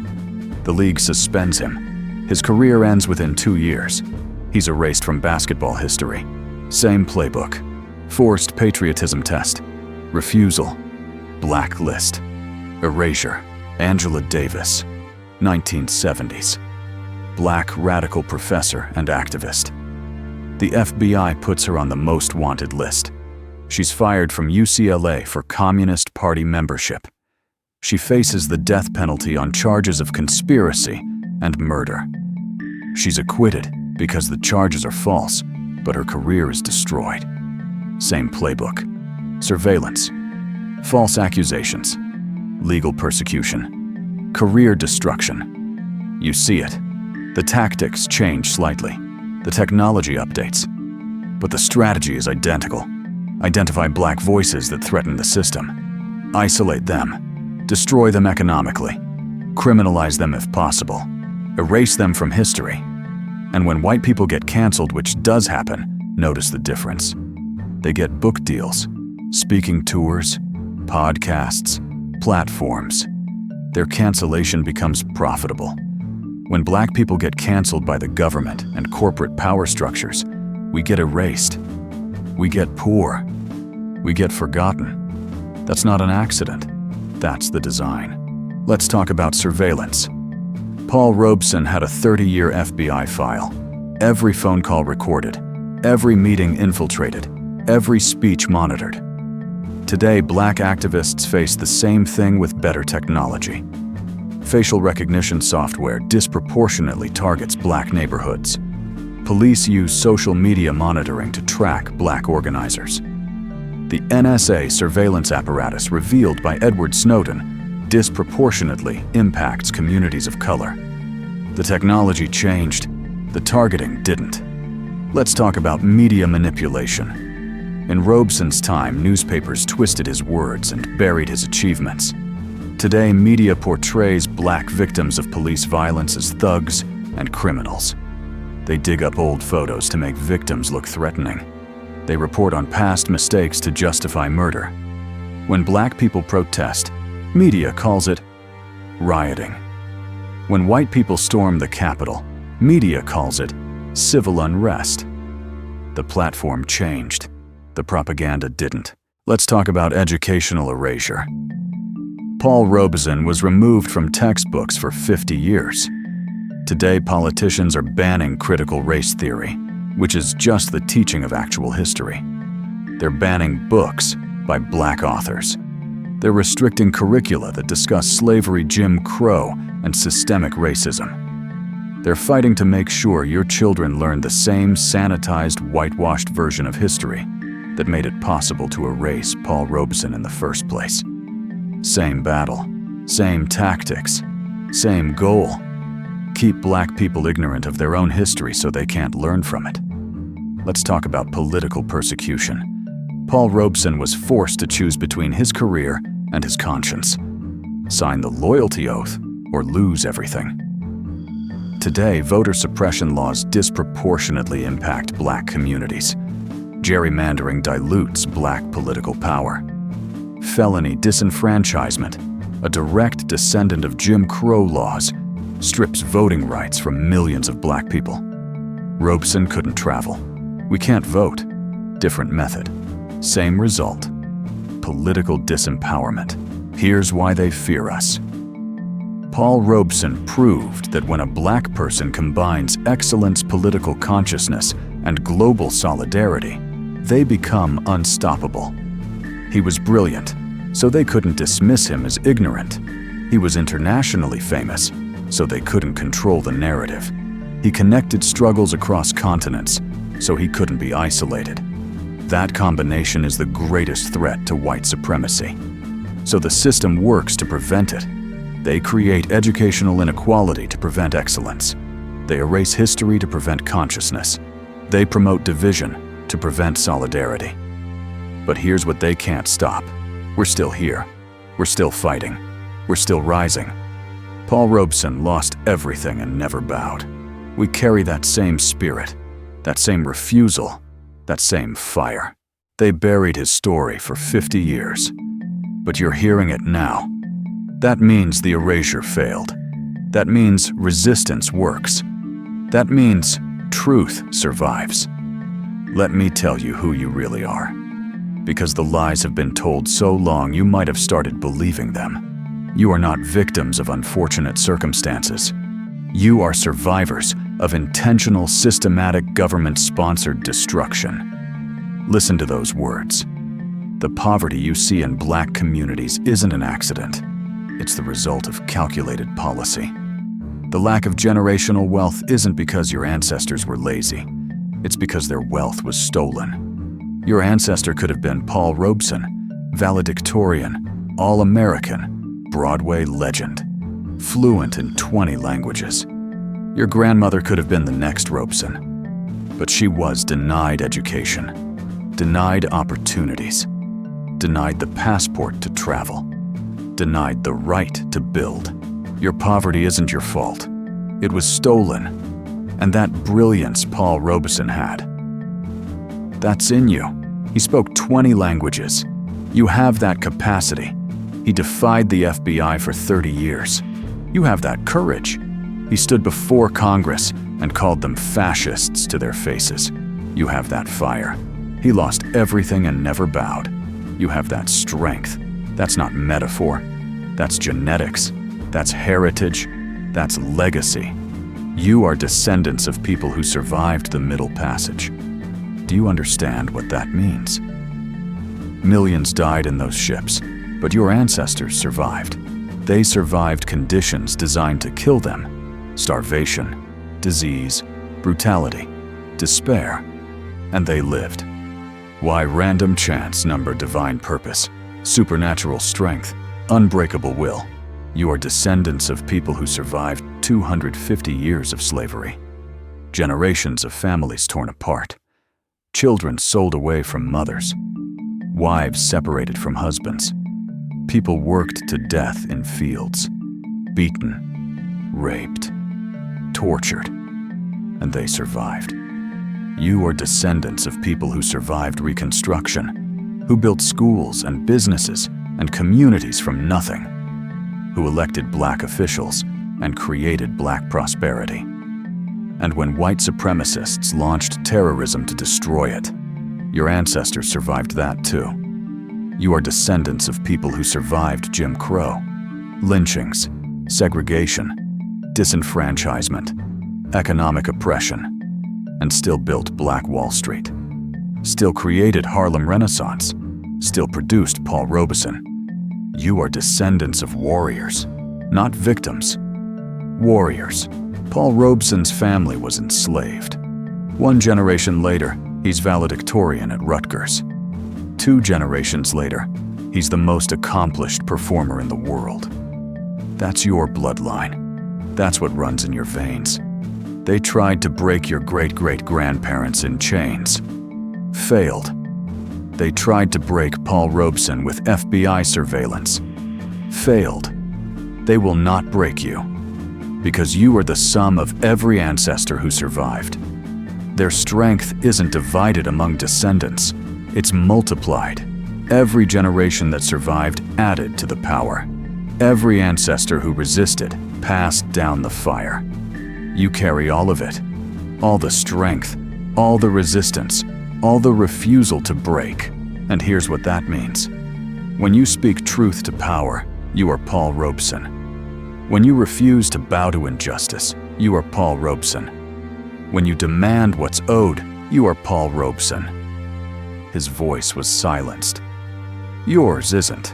The league suspends him. His career ends within 2 years. He's erased from basketball history. Same playbook. Forced patriotism test. Refusal. Blacklist. Erasure. Angela Davis, 1970s. Black radical professor and activist. The FBI puts her on the most wanted list. She's fired from UCLA for Communist Party membership. She faces the death penalty on charges of conspiracy and murder. She's acquitted because the charges are false, but her career is destroyed. Same playbook. Surveillance. False accusations. Legal persecution. Career destruction. You see it. The tactics change slightly. The technology updates. But the strategy is identical. Identify black voices that threaten the system. Isolate them. Destroy them economically. Criminalize them if possible. Erase them from history. And when white people get canceled, which does happen, notice the difference. They get book deals, speaking tours, podcasts, platforms. Their cancellation becomes profitable. When black people get canceled by the government and corporate power structures, we get erased. We get poor. We get forgotten. That's not an accident. That's the design. Let's talk about surveillance. Paul Robeson had a 30-year FBI file. Every phone call recorded. Every meeting infiltrated. Every speech monitored. Today, black activists face the same thing with better technology. Facial recognition software disproportionately targets black neighborhoods. Police use social media monitoring to track black organizers. The NSA surveillance apparatus revealed by Edward Snowden disproportionately impacts communities of color. The technology changed, the targeting didn't. Let's talk about media manipulation. In Robeson's time, newspapers twisted his words and buried his achievements. Today, media portrays black victims of police violence as thugs and criminals. They dig up old photos to make victims look threatening. They report on past mistakes to justify murder. When black people protest, media calls it rioting. When white people storm the Capitol, media calls it civil unrest. The platform changed. The propaganda didn't. Let's talk about educational erasure. Paul Robeson was removed from textbooks for 50 years. Today, politicians are banning critical race theory, which is just the teaching of actual history. They're banning books by black authors. They're restricting curricula that discuss slavery, Jim Crow, and systemic racism. They're fighting to make sure your children learn the same sanitized, whitewashed version of history that made it possible to erase Paul Robeson in the first place. Same battle, same tactics, same goal. Keep black people ignorant of their own history so they can't learn from it. Let's talk about political persecution. Paul Robeson was forced to choose between his career and his conscience. Sign the loyalty oath or lose everything. Today, voter suppression laws disproportionately impact black communities. Gerrymandering dilutes black political power. Felony disenfranchisement a direct descendant of Jim Crow laws, strips voting rights from millions of black people. Robeson couldn't travel. We can't vote. Different method. Same result. Political disempowerment. Here's why they fear us. Paul Robeson proved that when a black person combines excellence, political consciousness, and global solidarity, they become unstoppable. He was brilliant, so they couldn't dismiss him as ignorant. He was internationally famous, so they couldn't control the narrative. He connected struggles across continents, so he couldn't be isolated. That combination is the greatest threat to white supremacy. So the system works to prevent it. They create educational inequality to prevent excellence. They erase history to prevent consciousness. They promote division to prevent solidarity. But here's what they can't stop. We're still here. We're still fighting. We're still rising. Paul Robeson lost everything and never bowed. We carry that same spirit, that same refusal, that same fire. They buried his story for 50 years. But you're hearing it now. That means the erasure failed. That means resistance works. That means truth survives. Let me tell you who you really are. Because the lies have been told so long, you might have started believing them. You are not victims of unfortunate circumstances. You are survivors of intentional, systematic, government-sponsored destruction. Listen to those words. The poverty you see in black communities isn't an accident. It's the result of calculated policy. The lack of generational wealth isn't because your ancestors were lazy. It's because their wealth was stolen. Your ancestor could have been Paul Robeson, valedictorian, all-American, Broadway legend, fluent in 20 languages. Your grandmother could have been the next Robeson. But she was denied education, denied opportunities, denied the passport to travel, denied the right to build. Your poverty isn't your fault. It was stolen. And that brilliance Paul Robeson had. That's in you. He spoke 20 languages. You have that capacity. He defied the FBI for 30 years. You have that courage. He stood before Congress and called them fascists to their faces. You have that fire. He lost everything and never bowed. You have that strength. That's not metaphor. That's genetics. That's heritage. That's legacy. You are descendants of people who survived the Middle Passage. Do you understand what that means? Millions died in those ships, but your ancestors survived. They survived conditions designed to kill them: starvation, disease, brutality, despair. And they lived. Why random chance number divine purpose, supernatural strength, unbreakable will? You are descendants of people who survived 250 years of slavery, generations of families torn apart, children sold away from mothers, wives separated from husbands, people worked to death in fields, beaten, raped, tortured, and they survived. You are descendants of people who survived Reconstruction, who built schools and businesses and communities from nothing, who elected black officials and created black prosperity. And when white supremacists launched terrorism to destroy it, your ancestors survived that too. You are descendants of people who survived Jim Crow, lynchings, segregation, disenfranchisement, economic oppression, and still built Black Wall Street, still created Harlem Renaissance, still produced Paul Robeson. You are descendants of warriors, not victims. Warriors. Paul Robeson's family was enslaved. 1 generation later, he's valedictorian at Rutgers. 2 generations later, he's the most accomplished performer in the world. That's your bloodline. That's what runs in your veins. They tried to break your great-great-grandparents in chains. Failed. They tried to break Paul Robeson with FBI surveillance. Failed. They will not break you, because you are the sum of every ancestor who survived. Their strength isn't divided among descendants, it's multiplied. Every generation that survived added to the power. Every ancestor who resisted passed down the fire. You carry all of it, all the strength, all the resistance, all the refusal to break. And here's what that means. When you speak truth to power, you are Paul Robeson. When you refuse to bow to injustice, you are Paul Robeson. When you demand what's owed, you are Paul Robeson. His voice was silenced. Yours isn't.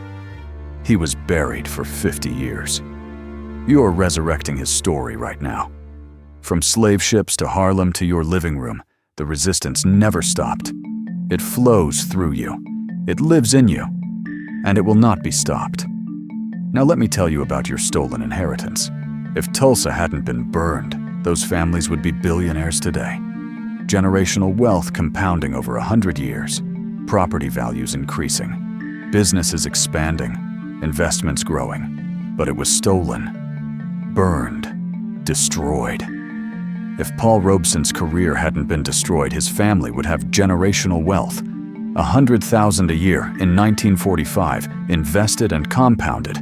He was buried for 50 years. You're resurrecting his story right now. From slave ships to Harlem to your living room, the resistance never stopped. It flows through you. It lives in you. And it will not be stopped. Now let me tell you about your stolen inheritance. If Tulsa hadn't been burned, those families would be billionaires today. Generational wealth compounding over 100 years, property values increasing, businesses expanding, investments growing. But it was stolen, burned, destroyed. If Paul Robeson's career hadn't been destroyed, his family would have generational wealth. $100,000 a year in 1945, invested and compounded,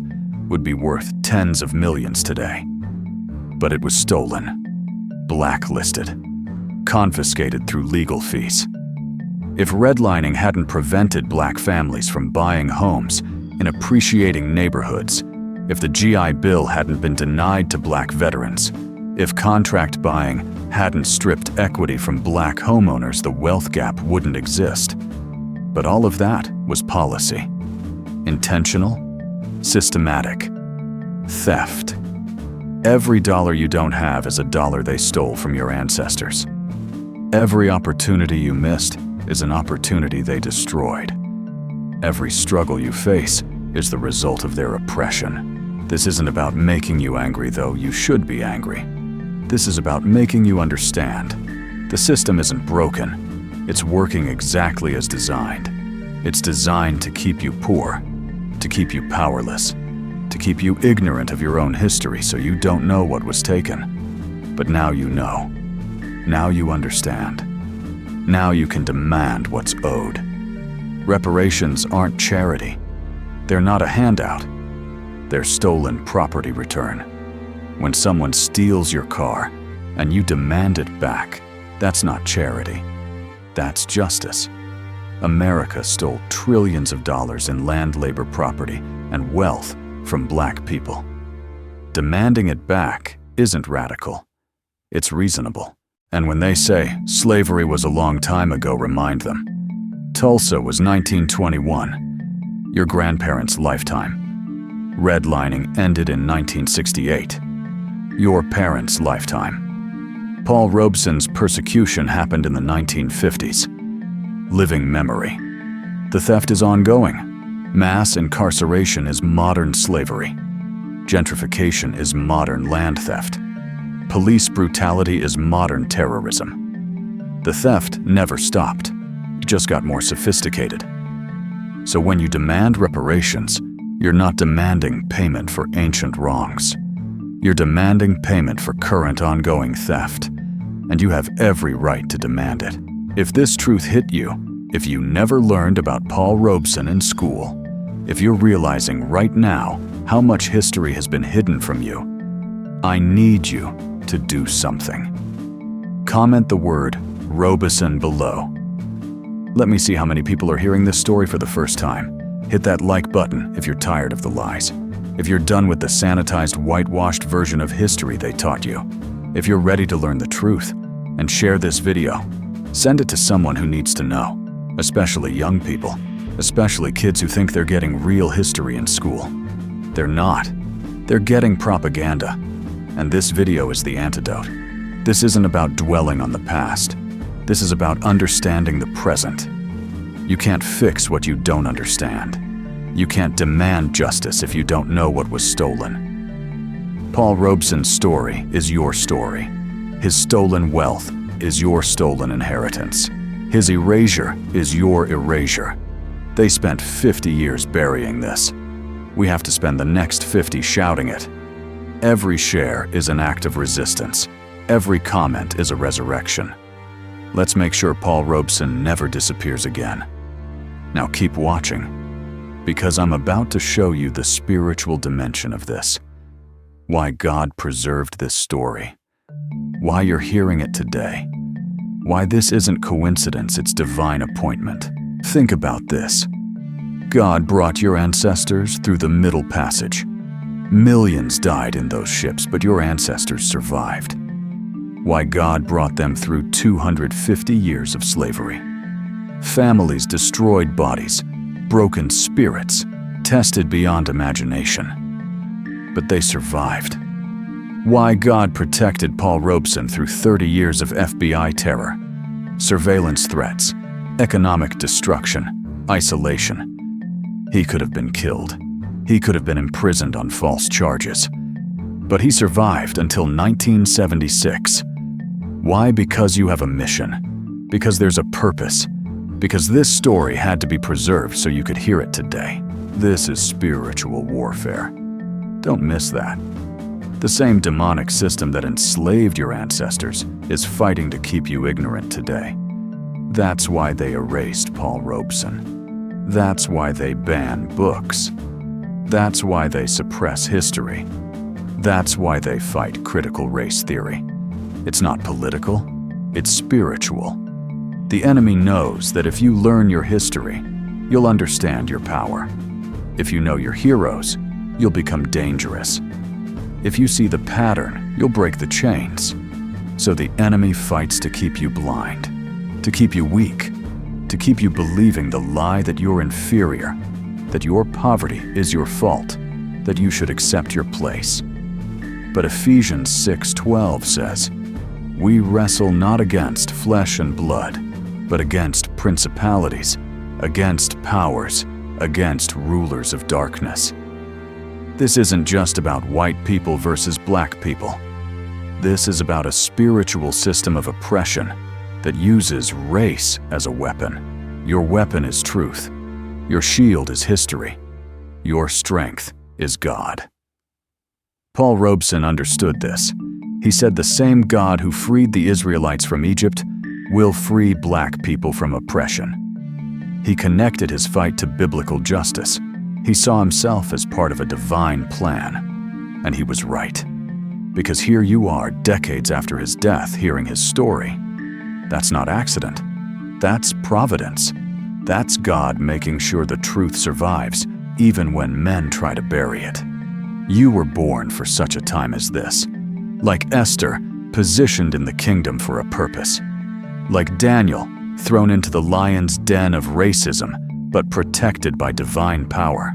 would be worth tens of millions today. But it was stolen, blacklisted, confiscated through legal fees. If redlining hadn't prevented black families from buying homes in appreciating neighborhoods, if the GI Bill hadn't been denied to black veterans, if contract buying hadn't stripped equity from black homeowners, the wealth gap wouldn't exist. But all of that was policy. Intentional, systematic, theft. Every dollar you don't have is a dollar they stole from your ancestors. Every opportunity you missed is an opportunity they destroyed. Every struggle you face is the result of their oppression. This isn't about making you angry, though you should be angry. This is about making you understand. The system isn't broken. It's working exactly as designed. It's designed to keep you poor, to keep you powerless, to keep you ignorant of your own history so you don't know what was taken. But now you know. Now you understand. Now you can demand what's owed. Reparations aren't charity. They're not a handout. They're stolen property return. When someone steals your car and you demand it back, that's not charity. That's justice. America stole trillions of dollars in land, labor, property, and wealth from black people. Demanding it back isn't radical. It's reasonable. And when they say slavery was a long time ago, remind them. Tulsa was 1921, your grandparents' lifetime. Redlining ended in 1968, your parents' lifetime. Paul Robeson's persecution happened in the 1950s. Living memory. The theft is ongoing. Mass incarceration is modern slavery. Gentrification is modern land theft. Police brutality is modern terrorism. The theft never stopped. It just got more sophisticated. So when you demand reparations, you're not demanding payment for ancient wrongs. You're demanding payment for current ongoing theft, and you have every right to demand it. If this truth hit you, if you never learned about Paul Robeson in school, if you're realizing right now how much history has been hidden from you, I need you to do something. Comment the word Robeson below. Let me see how many people are hearing this story for the first time. Hit that like button if you're tired of the lies. If you're done with the sanitized, whitewashed version of history they taught you. If you're ready to learn the truth, and share this video. Send it to someone who needs to know, especially young people, especially kids who think they're getting real history in school. They're not. They're getting propaganda. And this video is the antidote. This isn't about dwelling on the past. This is about understanding the present. You can't fix what you don't understand. You can't demand justice if you don't know what was stolen. Paul Robeson's story is your story. His stolen wealth is your stolen inheritance. His erasure is your erasure. They spent 50 years burying this. We have to spend the next 50 shouting it. Every share is an act of resistance. Every comment is a resurrection. Let's make sure Paul Robeson never disappears again. Now keep watching. Because I'm about to show you the spiritual dimension of this. Why God preserved this story. Why you're hearing it today. Why this isn't coincidence, it's divine appointment. Think about this. God brought your ancestors through the Middle Passage. Millions died in those ships, but your ancestors survived. Why God brought them through 250 years of slavery. Families destroyed bodies, broken spirits, tested beyond imagination. But they survived. Why God protected Paul Robeson through 30 years of FBI terror, surveillance threats, economic destruction, isolation. He could have been killed. He could have been imprisoned on false charges. But he survived until 1976. Why? Because you have a mission. Because there's a purpose. Because this story had to be preserved so you could hear it today. This is spiritual warfare. Don't miss that. The same demonic system that enslaved your ancestors is fighting to keep you ignorant today. That's why they erased Paul Robeson. That's why they ban books. That's why they suppress history. That's why they fight critical race theory. It's not political, it's spiritual. The enemy knows that if you learn your history, you'll understand your power. If you know your heroes, you'll become dangerous. If you see the pattern, you'll break the chains. So the enemy fights to keep you blind, to keep you weak, to keep you believing the lie that you're inferior, that your poverty is your fault, that you should accept your place. But Ephesians 6:12 says, "We wrestle not against flesh and blood, but against principalities, against powers, against rulers of darkness." This isn't just about white people versus black people. This is about a spiritual system of oppression that uses race as a weapon. Your weapon is truth. Your shield is history. Your strength is God. Paul Robeson understood this. He said the same God who freed the Israelites from Egypt will free black people from oppression. He connected his fight to biblical justice. He saw himself as part of a divine plan. And he was right. Because here you are, decades after his death, hearing his story. That's not accident. That's providence. That's God making sure the truth survives, even when men try to bury it. You were born for such a time as this. Like Esther, positioned in the kingdom for a purpose. Like Daniel, thrown into the lion's den of racism, but protected by divine power.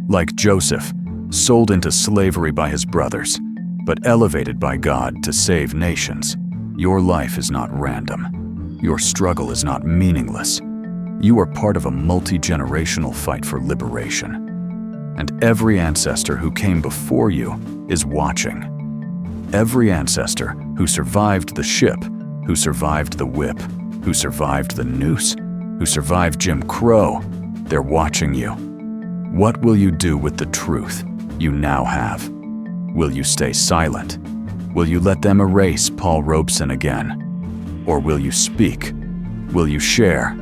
Like Joseph, sold into slavery by his brothers, but elevated by God to save nations. Your life is not random. Your struggle is not meaningless. You are part of a multi-generational fight for liberation. And every ancestor who came before you is watching. Every ancestor who survived the ship, who survived the whip, who survived the noose, who survived Jim Crow, they're watching you. What will you do with the truth you now have? Will you stay silent? Will you let them erase Paul Robeson again? Or will you speak? Will you share?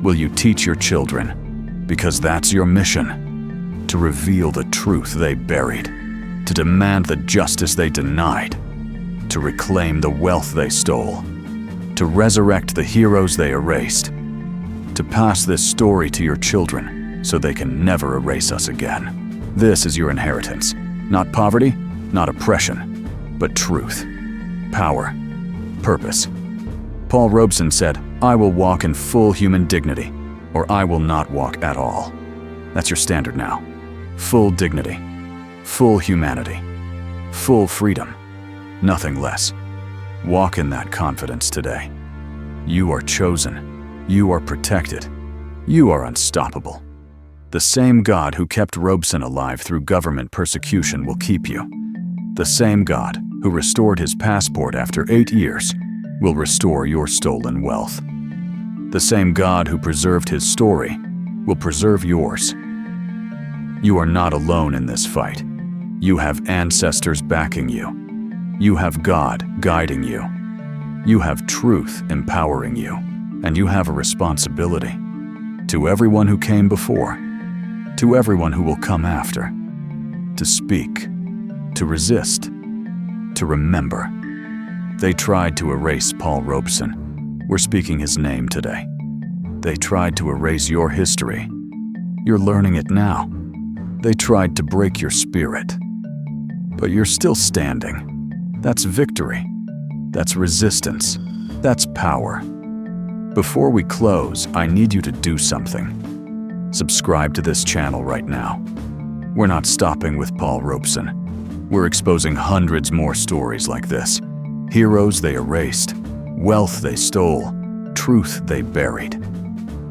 Will you teach your children? Because that's your mission. To reveal the truth they buried. To demand the justice they denied. To reclaim the wealth they stole. To resurrect the heroes they erased. To pass this story to your children so they can never erase us again. This is your inheritance. Not poverty, not oppression, but truth, power, purpose. Paul Robeson said, "I will walk in full human dignity, or I will not walk at all." That's your standard now. Full dignity, full humanity, full freedom, nothing less. Walk in that confidence today. You are chosen. You are protected. You are unstoppable. The same God who kept Robeson alive through government persecution will keep you. The same God who restored his passport after 8 years will restore your stolen wealth. The same God who preserved his story will preserve yours. You are not alone in this fight. You have ancestors backing you. You have God guiding you. You have truth empowering you. And you have a responsibility. To everyone who came before, to everyone who will come after, to speak, to resist, to remember. They tried to erase Paul Robeson. We're speaking his name today. They tried to erase your history. You're learning it now. They tried to break your spirit. But you're still standing. That's victory. That's resistance. That's power. Before we close, I need you to do something. Subscribe to this channel right now. We're not stopping with Paul Robeson. We're exposing hundreds more stories like this. Heroes they erased, wealth they stole, truth they buried.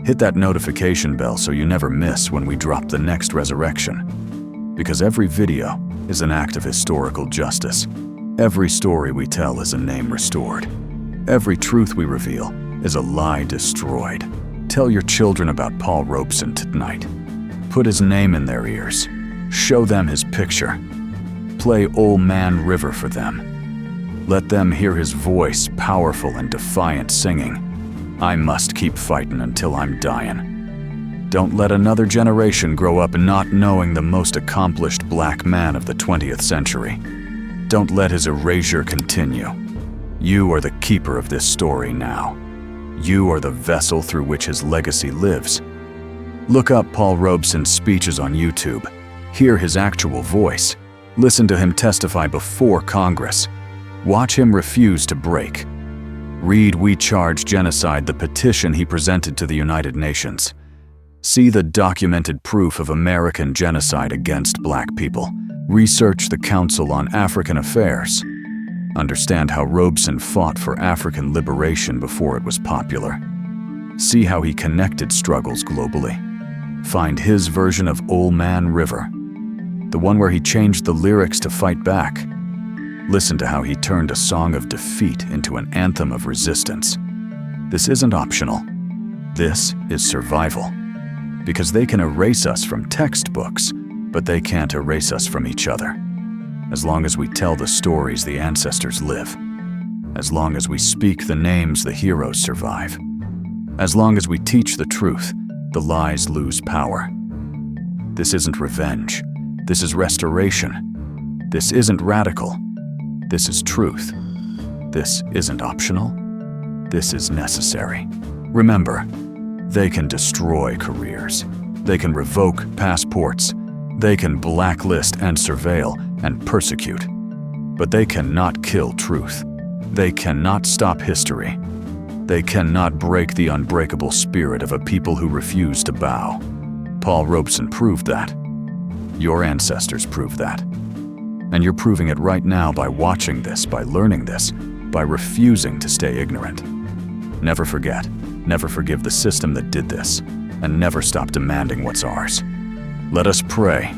Hit that notification bell so you never miss when we drop the next resurrection. Because every video is an act of historical justice. Every story we tell is a name restored. Every truth we reveal is a lie destroyed. Tell your children about Paul Robeson tonight. Put his name in their ears. Show them his picture. Play Old Man River for them. Let them hear his voice, powerful and defiant, singing, "I must keep fighting until I'm dying." Don't let another generation grow up not knowing the most accomplished black man of the 20th century. Don't let his erasure continue. You are the keeper of this story now. You are the vessel through which his legacy lives. Look up Paul Robeson's speeches on YouTube. Hear his actual voice. Listen to him testify before Congress. Watch him refuse to break. Read We Charge Genocide, the petition he presented to the United Nations. See the documented proof of American genocide against black people. Research the Council on African Affairs. Understand how Robeson fought for African liberation before it was popular. See how he connected struggles globally. Find his version of Old Man River, the one where he changed the lyrics to fight back. Listen to how he turned a song of defeat into an anthem of resistance. This isn't optional. This is survival. Because they can erase us from textbooks, but they can't erase us from each other. As long as we tell the stories the ancestors live. As long as we speak the names the heroes survive. As long as we teach the truth, the lies lose power. This isn't revenge. This is restoration. This isn't radical. This is truth. This isn't optional. This is necessary. Remember, they can destroy careers. They can revoke passports. They can blacklist and surveil and persecute. But they cannot kill truth. They cannot stop history. They cannot break the unbreakable spirit of a people who refuse to bow. Paul Robeson proved that. Your ancestors proved that. And you're proving it right now by watching this, by learning this, by refusing to stay ignorant. Never forget, never forgive the system that did this, and never stop demanding what's ours. Let us pray.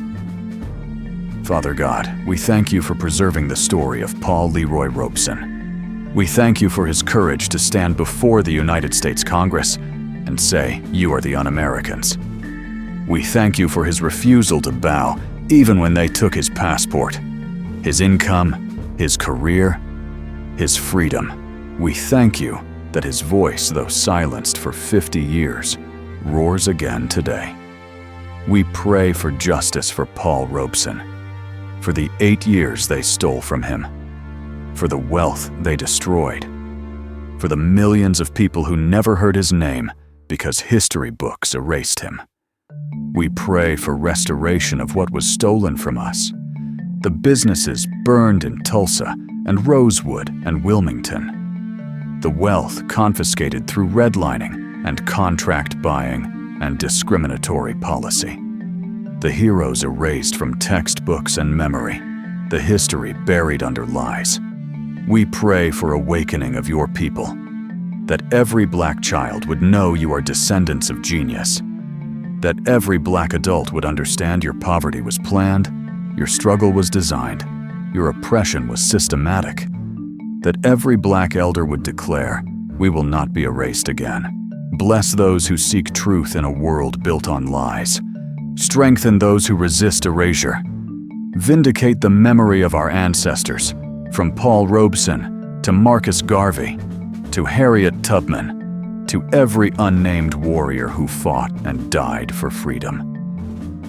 Father God, we thank you for preserving the story of Paul Leroy Robeson. We thank you for his courage to stand before the United States Congress and say, "You are the un-Americans." We thank you for his refusal to bow, even when they took his passport, his income, his career, his freedom. We thank you that his voice, though silenced for 50 years, roars again today. We pray for justice for Paul Robeson, for the 8 years they stole from him, for the wealth they destroyed, for the millions of people who never heard his name because history books erased him. We pray for restoration of what was stolen from us, the businesses burned in Tulsa and Rosewood and Wilmington, the wealth confiscated through redlining and contract buying and discriminatory policy, the heroes erased from textbooks and memory, the history buried under lies. We pray for awakening of your people, that every black child would know you are descendants of genius, that every black adult would understand your poverty was planned, your struggle was designed, your oppression was systematic, that every black elder would declare, "We will not be erased again." Bless those who seek truth in a world built on lies. Strengthen those who resist erasure. Vindicate the memory of our ancestors, from Paul Robeson to Marcus Garvey, to Harriet Tubman, to every unnamed warrior who fought and died for freedom.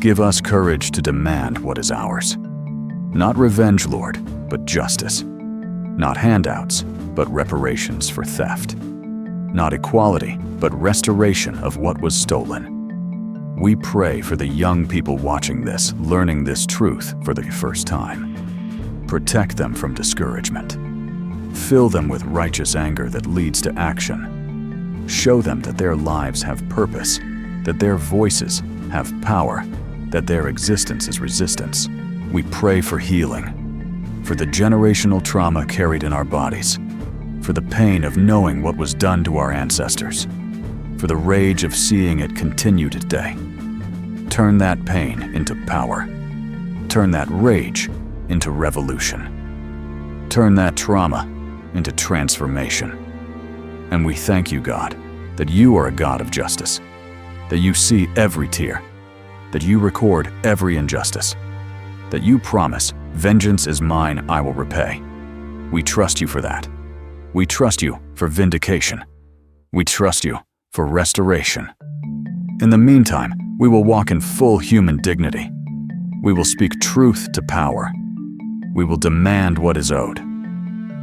Give us courage to demand what is ours. Not revenge, Lord, but justice. Not handouts, but reparations for theft. Not equality, but restoration of what was stolen. We pray for the young people watching this, learning this truth for the first time. Protect them from discouragement. Fill them with righteous anger that leads to action. Show them that their lives have purpose, that their voices have power, that their existence is resistance. We pray for healing, for the generational trauma carried in our bodies, for the pain of knowing what was done to our ancestors, for the rage of seeing it continue today. Turn that pain into power. Turn that rage into revolution. Turn that trauma into transformation. And we thank you, God, that you are a God of justice, that you see every tear, that you record every injustice, that you promise, vengeance is mine, I will repay. We trust you for that. We trust you for vindication. We trust you for restoration. In the meantime, we will walk in full human dignity. We will speak truth to power. We will demand what is owed.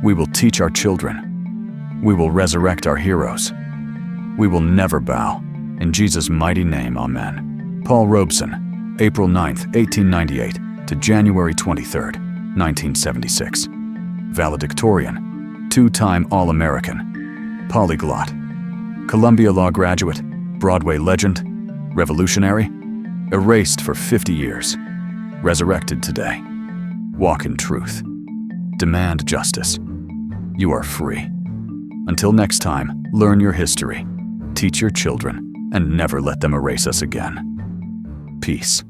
We will teach our children. We will resurrect our heroes. We will never bow. In Jesus' mighty name, amen. Paul Robeson, April 9th, 1898 to January 23rd, 1976. Valedictorian, two-time All-American, polyglot, Columbia Law graduate, Broadway legend, revolutionary, erased for 50 years, resurrected today. Walk in truth. Demand justice. You are free. Until next time, learn your history, teach your children, and never let them erase us again. Peace.